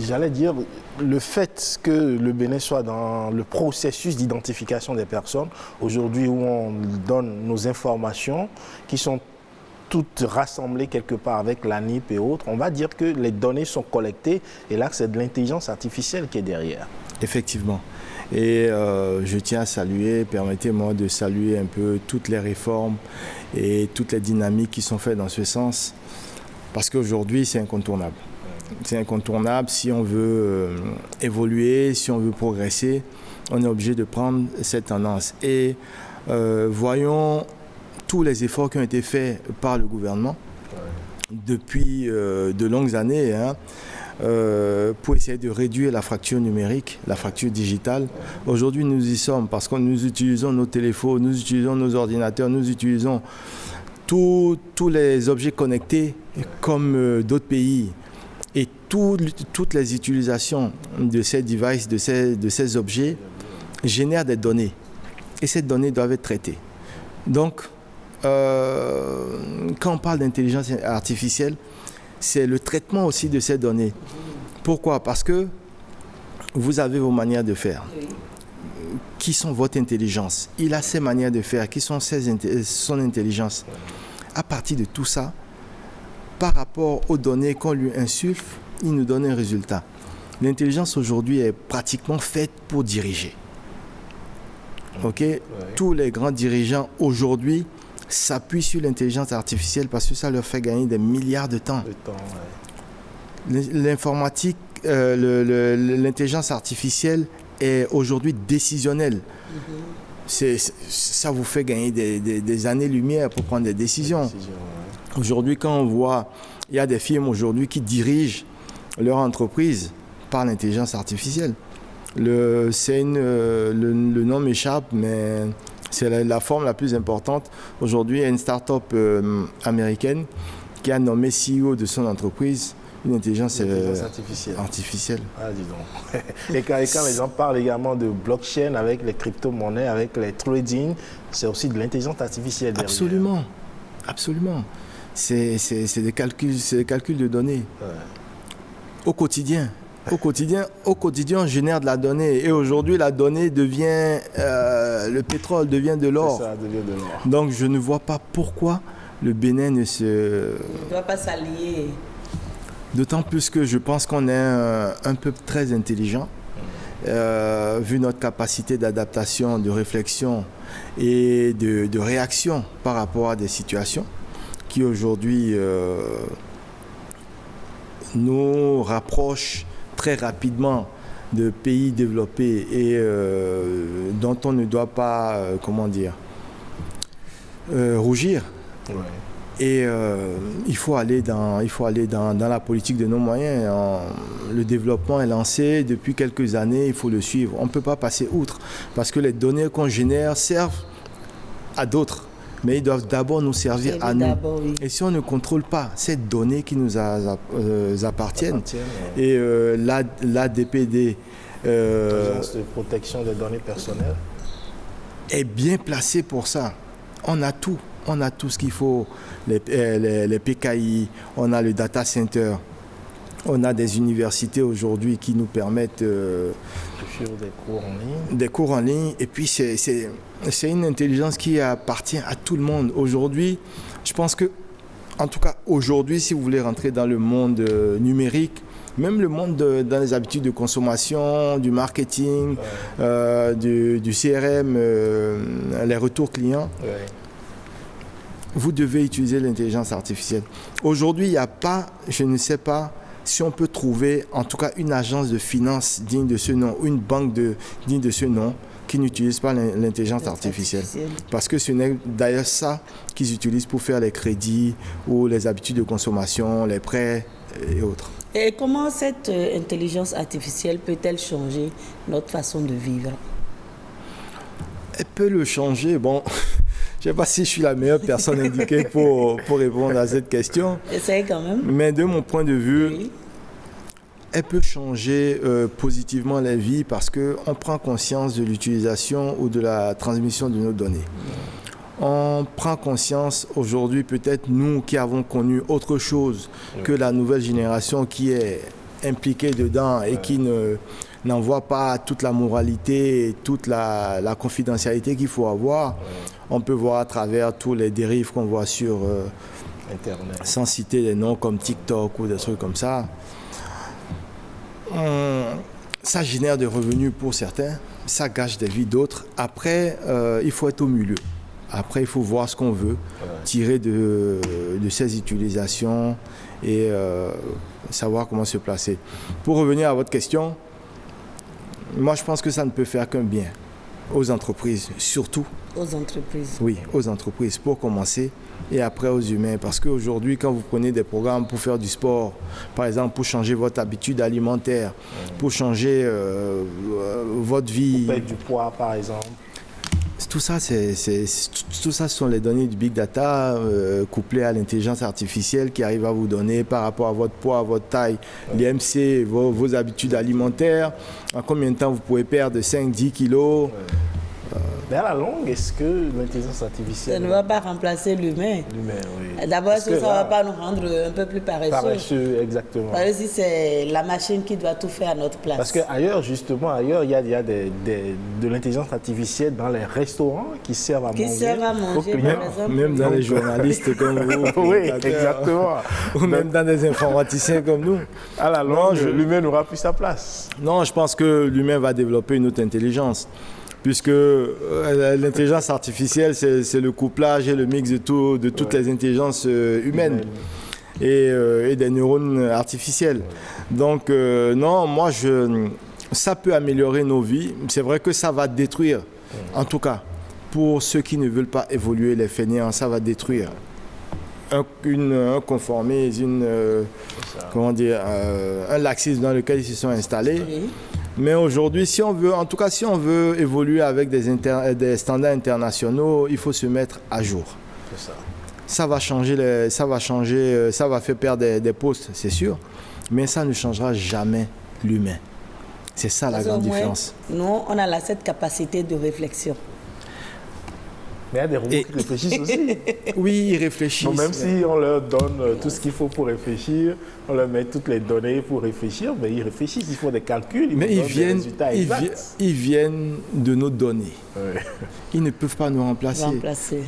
j'allais dire, le fait que le Bénin soit dans le processus d'identification des personnes, aujourd'hui où on donne nos informations qui sont toutes rassemblées quelque part avec l'ANIP et autres, on va dire que les données sont collectées et là, c'est de l'intelligence artificielle qui est derrière. Effectivement. Et je tiens à saluer, permettez-moi de saluer un peu toutes les réformes et toutes les dynamiques qui sont faites dans ce sens, parce qu'aujourd'hui, c'est incontournable. C'est incontournable si on veut évoluer, si on veut progresser, on est obligé de prendre cette tendance. Et voyons tous les efforts qui ont été faits par le gouvernement depuis de longues années, pour essayer de réduire la fracture numérique, la fracture digitale. Aujourd'hui, nous y sommes parce que nous utilisons nos téléphones, nous utilisons nos ordinateurs, nous utilisons tous les objets connectés comme d'autres pays. Et toutes les utilisations de ces devices, de ces objets, génèrent des données. Et ces données doivent être traitées. Donc, quand on parle d'intelligence artificielle, c'est le traitement aussi de ces données. Pourquoi? Parce que vous avez vos manières de faire. Qui sont votre intelligence? Il a ses manières de faire. Qui sont son intelligence? À partir de tout ça, par rapport aux données qu'on lui insuffle, il nous donne un résultat. L'intelligence aujourd'hui est pratiquement faite pour diriger. Okay? Tous les grands dirigeants aujourd'hui s'appuient sur l'intelligence artificielle parce que ça leur fait gagner des milliards de temps. L'informatique, l'intelligence artificielle est aujourd'hui décisionnelle. Ça vous fait gagner des années-lumière pour prendre des décisions. Aujourd'hui, quand on voit, il y a des firmes aujourd'hui qui dirigent leur entreprise par l'intelligence artificielle. Le nom m'échappe, mais c'est la forme la plus importante. Aujourd'hui, il y a une start-up américaine qui a nommé CEO de son entreprise une intelligence artificielle. Ah, dis donc. Et quand les gens parlent également de blockchain avec les crypto-monnaies, avec les trading, c'est aussi de l'intelligence artificielle derrière. Absolument, absolument. C'est des calculs de données. Au quotidien, on génère de la donnée. Et aujourd'hui, la donnée devient, le pétrole devient de l'or. Ça devient de l'or. Donc, je ne vois pas pourquoi le Bénin ne doit pas s'allier. D'autant plus que je pense qu'on est un peuple très intelligent, vu notre capacité d'adaptation, de réflexion et de réaction par rapport à des situations qui aujourd'hui nous rapprochent très rapidement de pays développés et dont on ne doit pas, rougir. Ouais. Et il faut aller dans la politique de nos moyens. Le développement est lancé depuis quelques années, il faut le suivre. On ne peut pas passer outre parce que les données qu'on génère servent à d'autres. Mais ils doivent d'abord nous servir à nous. Oui. Et si on ne contrôle pas ces données qui nous appartiennent, et l'ADPD, l'Agence de protection des données personnelles, est bien placée pour ça. On a tout. On a tout ce qu'il faut, les PKI, on a le data center, on a des universités aujourd'hui qui nous permettent de suivre des cours en ligne. Et puis c'est une intelligence qui appartient à tout le monde. Aujourd'hui, je pense que, en tout cas aujourd'hui, si vous voulez rentrer dans le monde numérique, même le monde dans les habitudes de consommation, du marketing, du CRM, les retours clients, vous devez utiliser l'intelligence artificielle. Aujourd'hui, il n'y a pas, je ne sais pas si on peut trouver en tout cas une agence de finance digne de ce nom, ou une banque digne de ce nom qui n'utilise pas l'intelligence artificielle. Parce que ce n'est d'ailleurs ça qu'ils utilisent pour faire les crédits ou les habitudes de consommation, les prêts et autres. Et comment cette intelligence artificielle peut-elle changer notre façon de vivre? Elle peut le changer, bon... Je ne sais pas si je suis la meilleure personne indiquée pour répondre à cette question. Essaye quand même. Mais de mon point de vue, elle peut changer positivement la vie parce qu'on prend conscience de l'utilisation ou de la transmission de nos données. On prend conscience aujourd'hui, peut-être nous qui avons connu autre chose que la nouvelle génération qui est impliquée dedans et qui n'en voit pas toute la moralité et toute la confidentialité qu'il faut avoir. On peut voir à travers tous les dérives qu'on voit sur Internet. Sans citer des noms comme TikTok ou des trucs comme ça. Ça génère des revenus pour certains, ça gâche des vies d'autres. Après, il faut être au milieu. Après, il faut voir ce qu'on veut, tirer de ces utilisations et savoir comment se placer. Pour revenir à votre question, moi je pense que ça ne peut faire qu'un bien aux entreprises, surtout. Aux entreprises. Oui, aux entreprises pour commencer et après aux humains. Parce qu'aujourd'hui, quand vous prenez des programmes pour faire du sport, par exemple pour changer votre habitude alimentaire, pour changer votre vie... Pour perdre du poids par exemple. Tout ça, tout ça, ce sont les données du big data couplées à l'intelligence artificielle qui arrive à vous donner par rapport à votre poids, à votre taille, l'IMC, vos habitudes alimentaires, en combien de temps vous pouvez perdre 5-10 kilos. Mais à la longue, est-ce que l'intelligence artificielle... Ça ne va pas remplacer l'humain. L'humain, oui. D'abord, est-ce que ça ne va pas nous rendre un peu plus paresseux? Paresseux, exactement. Parce que si c'est la machine qui doit tout faire à notre place. Parce qu'ailleurs, justement, il y a de l'intelligence artificielle dans les restaurants qui servent à manger. Qui servent à manger, par exemple. Même dans les journalistes comme vous. Oui, exactement. Ou même dans des informaticiens comme nous. À la longue, l'humain n'aura plus sa place. Non, je pense que l'humain va développer une autre intelligence. Puisque l'intelligence artificielle, c'est le couplage et le mix de toutes les intelligences humaines et des neurones artificiels. Donc, non, moi, ça peut améliorer nos vies. C'est vrai que ça va détruire, en tout cas, pour ceux qui ne veulent pas évoluer, les fainéants, ça va détruire un conformisme, un laxisme dans lequel ils se sont installés. Mais aujourd'hui, si on veut évoluer avec des standards internationaux, il faut se mettre à jour. C'est ça. Ça va changer, ça va faire perdre des postes, c'est sûr, mais ça ne changera jamais l'humain. C'est ça la grande différence. Nous, on a cette capacité de réflexion. Mais il y a des robots qui réfléchissent aussi. Oui, ils réfléchissent. Donc même si on leur donne tout ce qu'il faut pour réfléchir, on leur met toutes les données pour réfléchir, mais ils réfléchissent, ils font des calculs, ils viennent de nos données. Ouais. Ils ne peuvent pas nous remplacer.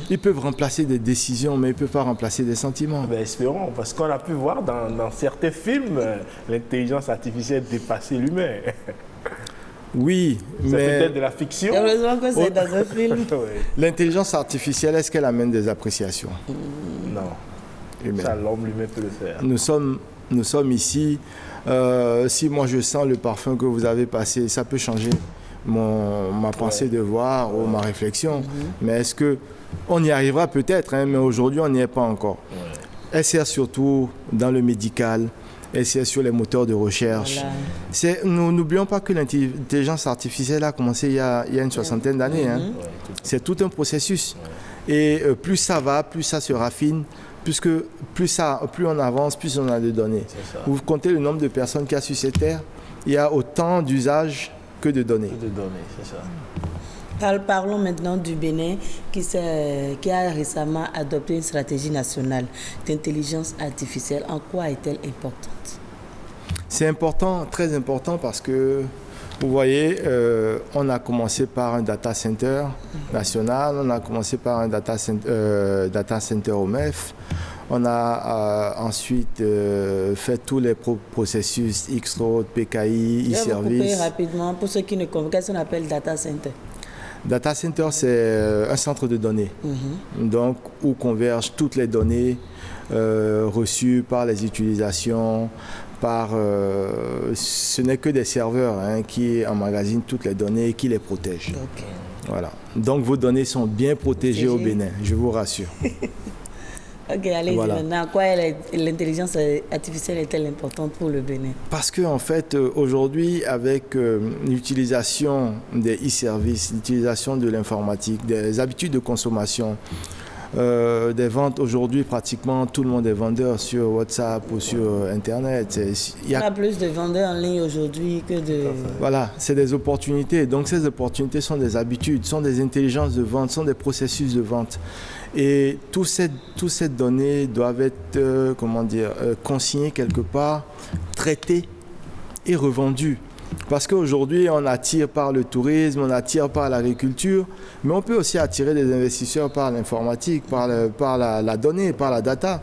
Ils peuvent remplacer des décisions, mais ils ne peuvent pas remplacer des sentiments. Ben, espérons, parce qu'on a pu voir dans certains films l'intelligence artificielle dépasser l'humain. Oui, mais... C'est peut-être de la fiction. Heureusement que c'est dans un film. L'intelligence artificielle, est-ce qu'elle amène des appréciations? Non. Ça, l'homme lui-même peut le faire. Nous sommes ici. Si moi je sens le parfum que vous avez passé, ça peut changer ma pensée de voir ou ma réflexion. Mais est-ce qu'on y arrivera peut-être, mais aujourd'hui on n'y est pas encore. Elle sert surtout dans le médical. Et c'est sur les moteurs de recherche. Voilà. Nous n'oublions pas que l'intelligence artificielle a commencé il y a une soixantaine d'années. C'est tout un processus. Et plus ça va, plus ça se raffine, puisque plus on avance, plus on a de données. Vous comptez le nombre de personnes qu'il y a sur cette terre, il y a autant d'usages que de données. C'est ça. Parlons maintenant du Bénin qui a récemment adopté une stratégie nationale d'intelligence artificielle. En quoi est-elle importante? C'est important, très important, parce que vous voyez, on a commencé par un data center national, on a commencé par un data center au MEF. On a ensuite fait tous les processus X-Road, PKI, e-service. Je vais vous couper rapidement pour ceux qui ne comprennent pas ce qu'on appelle data center. Data center, c'est un centre de données, donc où convergent toutes les données reçues par les utilisations, ce n'est que des serveurs qui emmagasinent toutes les données et qui les protègent. Voilà. Donc vos données sont bien protégées au Bénin, je vous rassure. Ok, allez-y maintenant. En quoi l'intelligence artificielle est-elle importante pour le Bénin? Parce qu'en fait, aujourd'hui, avec l'utilisation des e-services, l'utilisation de l'informatique, des habitudes de consommation, des ventes, aujourd'hui, pratiquement tout le monde est vendeur sur WhatsApp ou sur Internet. On a plus de vendeurs en ligne aujourd'hui que de... Voilà, c'est des opportunités. Donc ces opportunités sont des habitudes, sont des intelligences de vente, sont des processus de vente. Et toutes ces données doivent être consignées quelque part, traitées et revendues Parce qu'aujourd'hui, on attire par le tourisme, on attire par l'agriculture, mais on peut aussi attirer des investisseurs par l'informatique, par la donnée, par la data.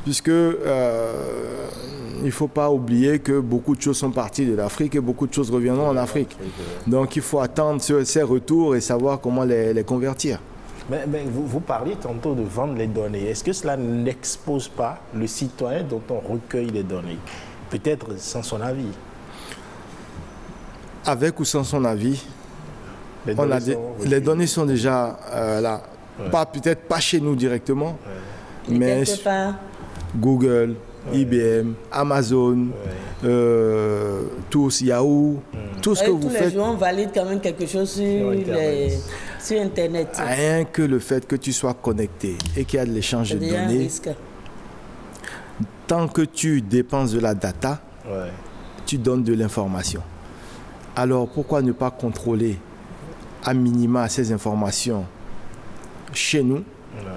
Puisque il ne faut pas oublier que beaucoup de choses sont parties de l'Afrique et beaucoup de choses reviendront en Afrique. Donc il faut attendre ces retours et savoir comment les convertir. Mais vous parliez tantôt de vendre les données. Est-ce que cela n'expose pas le citoyen dont on recueille les données? Peut-être sans son avis. Avec ou sans son avis, les données sont déjà là. Ouais. Peut-être pas chez nous directement, mais Google, IBM, Amazon, tous, Yahoo, tout ce que vous faites. Tous les jours, on valide quand même quelque chose sur Internet. Rien que le fait que tu sois connecté et qu'il y a de l'échange de données, tant que tu dépenses de la data, tu donnes de l'information. Alors pourquoi ne pas contrôler à minima ces informations chez nous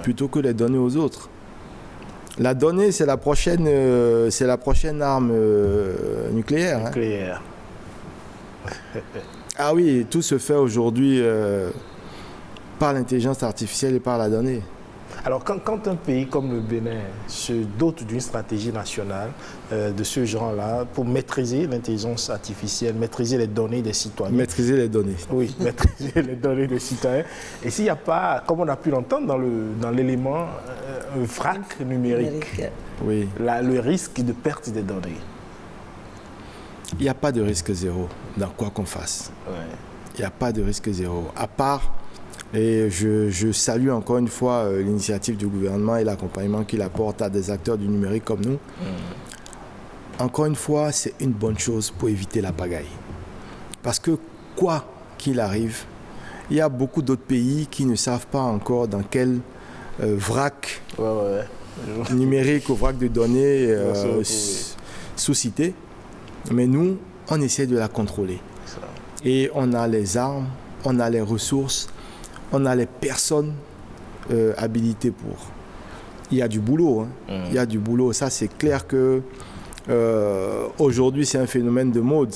plutôt que les donner aux autres? La donnée, c'est la prochaine arme nucléaire. Nucléaire. Ah oui, tout se fait aujourd'hui par l'intelligence artificielle et par la donnée. Alors, quand un pays comme le Bénin se dote d'une stratégie nationale de ce genre-là pour maîtriser l'intelligence artificielle, maîtriser les données des citoyens. Maîtriser les données. Oui, maîtriser les données des citoyens. Et s'il n'y a pas, comme on a pu l'entendre dans l'élément, un vrac numérique, oui. Le risque de perte des données. Il n'y a pas de risque zéro dans quoi qu'on fasse. Il n'y a pas de risque zéro. À part... Et je salue encore une fois l'initiative du gouvernement et l'accompagnement qu'il apporte à des acteurs du numérique comme nous. Encore une fois, c'est une bonne chose pour éviter la pagaille. Parce que quoi qu'il arrive, il y a beaucoup d'autres pays qui ne savent pas encore dans quel vrac numérique ou vrac de données susciter. Mais nous, on essaie de la contrôler. Et on a les armes, on a les ressources, on a les personnes habilitées pour. Il y a du boulot. Il y a du boulot. Ça, c'est clair que aujourd'hui, c'est un phénomène de mode.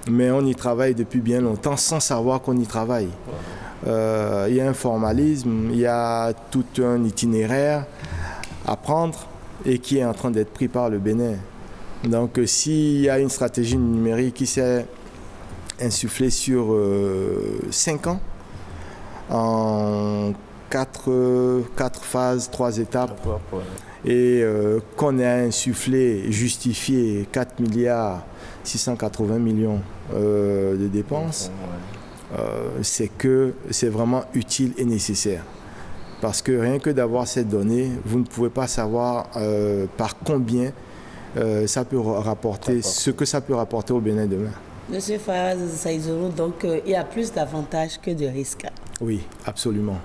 Mais on y travaille depuis bien longtemps sans savoir qu'on y travaille. Il y a un formalisme, il y a tout un itinéraire à prendre et qui est en train d'être pris par le Bénin. Donc, s'il y a une stratégie numérique qui s'est insufflée sur 5 ans, en 4 phases, 3 étapes, et qu'on a insufflé, justifié 4 milliards 680 millions de dépenses, c'est que c'est vraiment utile et nécessaire. Parce que rien que d'avoir ces données, vous ne pouvez pas savoir par combien ça peut rapporter, ce que ça peut rapporter au Bénin demain. Monsieur Faraz Saïzourou, donc il y a plus d'avantages que de risques. Oui, absolument.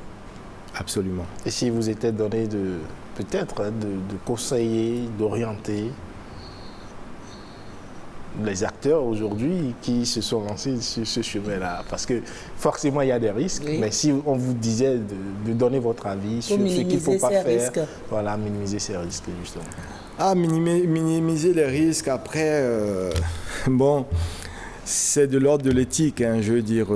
Absolument. Et si vous étiez donné peut-être de conseiller, d'orienter les acteurs aujourd'hui qui se sont lancés sur ce chemin-là? Parce que forcément, il y a des risques, mais si on vous disait de donner votre avis sur ce qu'il ne faut pas faire, voilà, minimiser ces risques, justement. Ah, minimiser les risques, après, bon... C'est de l'ordre de l'éthique, je veux dire.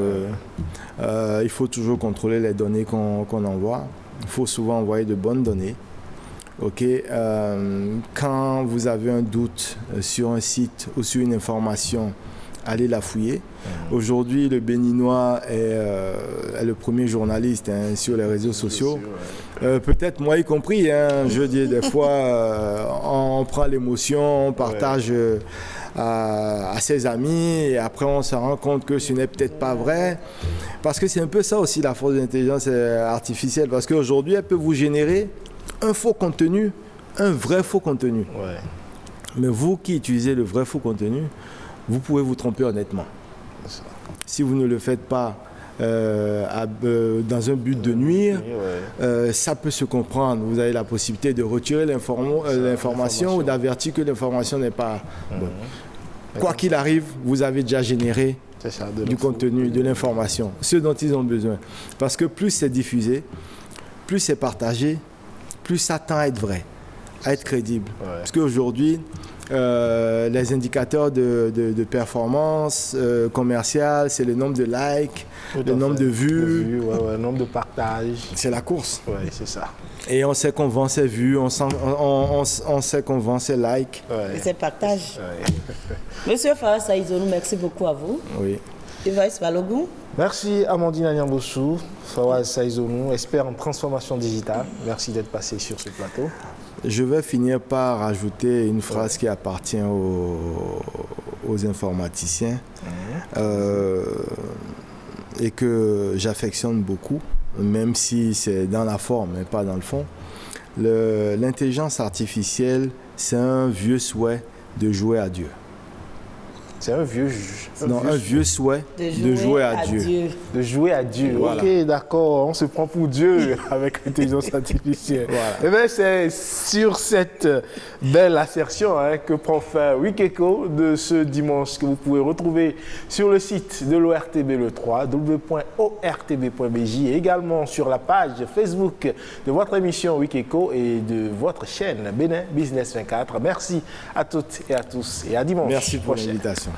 Il faut toujours contrôler les données qu'on envoie. Il faut souvent envoyer de bonnes données. Quand vous avez un doute sur un site ou sur une information, allez la fouiller. Aujourd'hui, le Béninois est le premier journaliste sur les réseaux sociaux. Peut-être moi y compris. Je veux dire, des fois, on prend l'émotion, on partage... à ses amis et après on se rend compte que ce n'est peut-être pas vrai, parce que c'est un peu ça aussi la force de l'intelligence artificielle, parce qu'aujourd'hui elle peut vous générer un faux contenu, un vrai faux contenu, mais vous qui utilisez le vrai faux contenu, vous pouvez vous tromper honnêtement si vous ne le faites pas dans un but de nuire. Ça peut se comprendre. Vous avez la possibilité de retirer l'information ou d'avertir que l'information n'est pas bonne. Quoi qu'il arrive, vous avez déjà généré du contenu, de l'information, ce dont ils ont besoin. Parce que plus c'est diffusé, plus c'est partagé, plus ça tend à être vrai, à être crédible. Parce qu'aujourd'hui, les indicateurs de performance commerciale, c'est le nombre de likes, le nombre de vues. Le nombre de partages. C'est la course. Oui, c'est ça. Et on sait qu'on vend ses vues, on sait qu'on vend ses likes. Et ses partages. Monsieur Fawa Saïzonou, merci beaucoup à vous. Oui. Evariste Balogun. Merci Amandine Agnambossou, Fawa Saïzonou, expert en transformation digitale. Merci d'être passé sur ce plateau. Je vais finir par ajouter une phrase qui appartient aux informaticiens et que j'affectionne beaucoup, même si c'est dans la forme et pas dans le fond. L'intelligence artificielle, c'est un vieux souhait de jouer à Dieu. C'est un vieux souhait de jouer à Dieu. De jouer à Dieu. Voilà. Ok, d'accord, on se prend pour Dieu avec l'intelligence artificielle. Voilà. Et bien, c'est sur cette belle assertion que prend fin Wikeko de ce dimanche que vous pouvez retrouver sur le site de l'ORTB le 3, www.ortb.bj, et également sur la page Facebook de votre émission Wikeko et de votre chaîne Bénin Business 24. Merci à toutes et à tous et à dimanche. Merci pour prochain. l'invitation.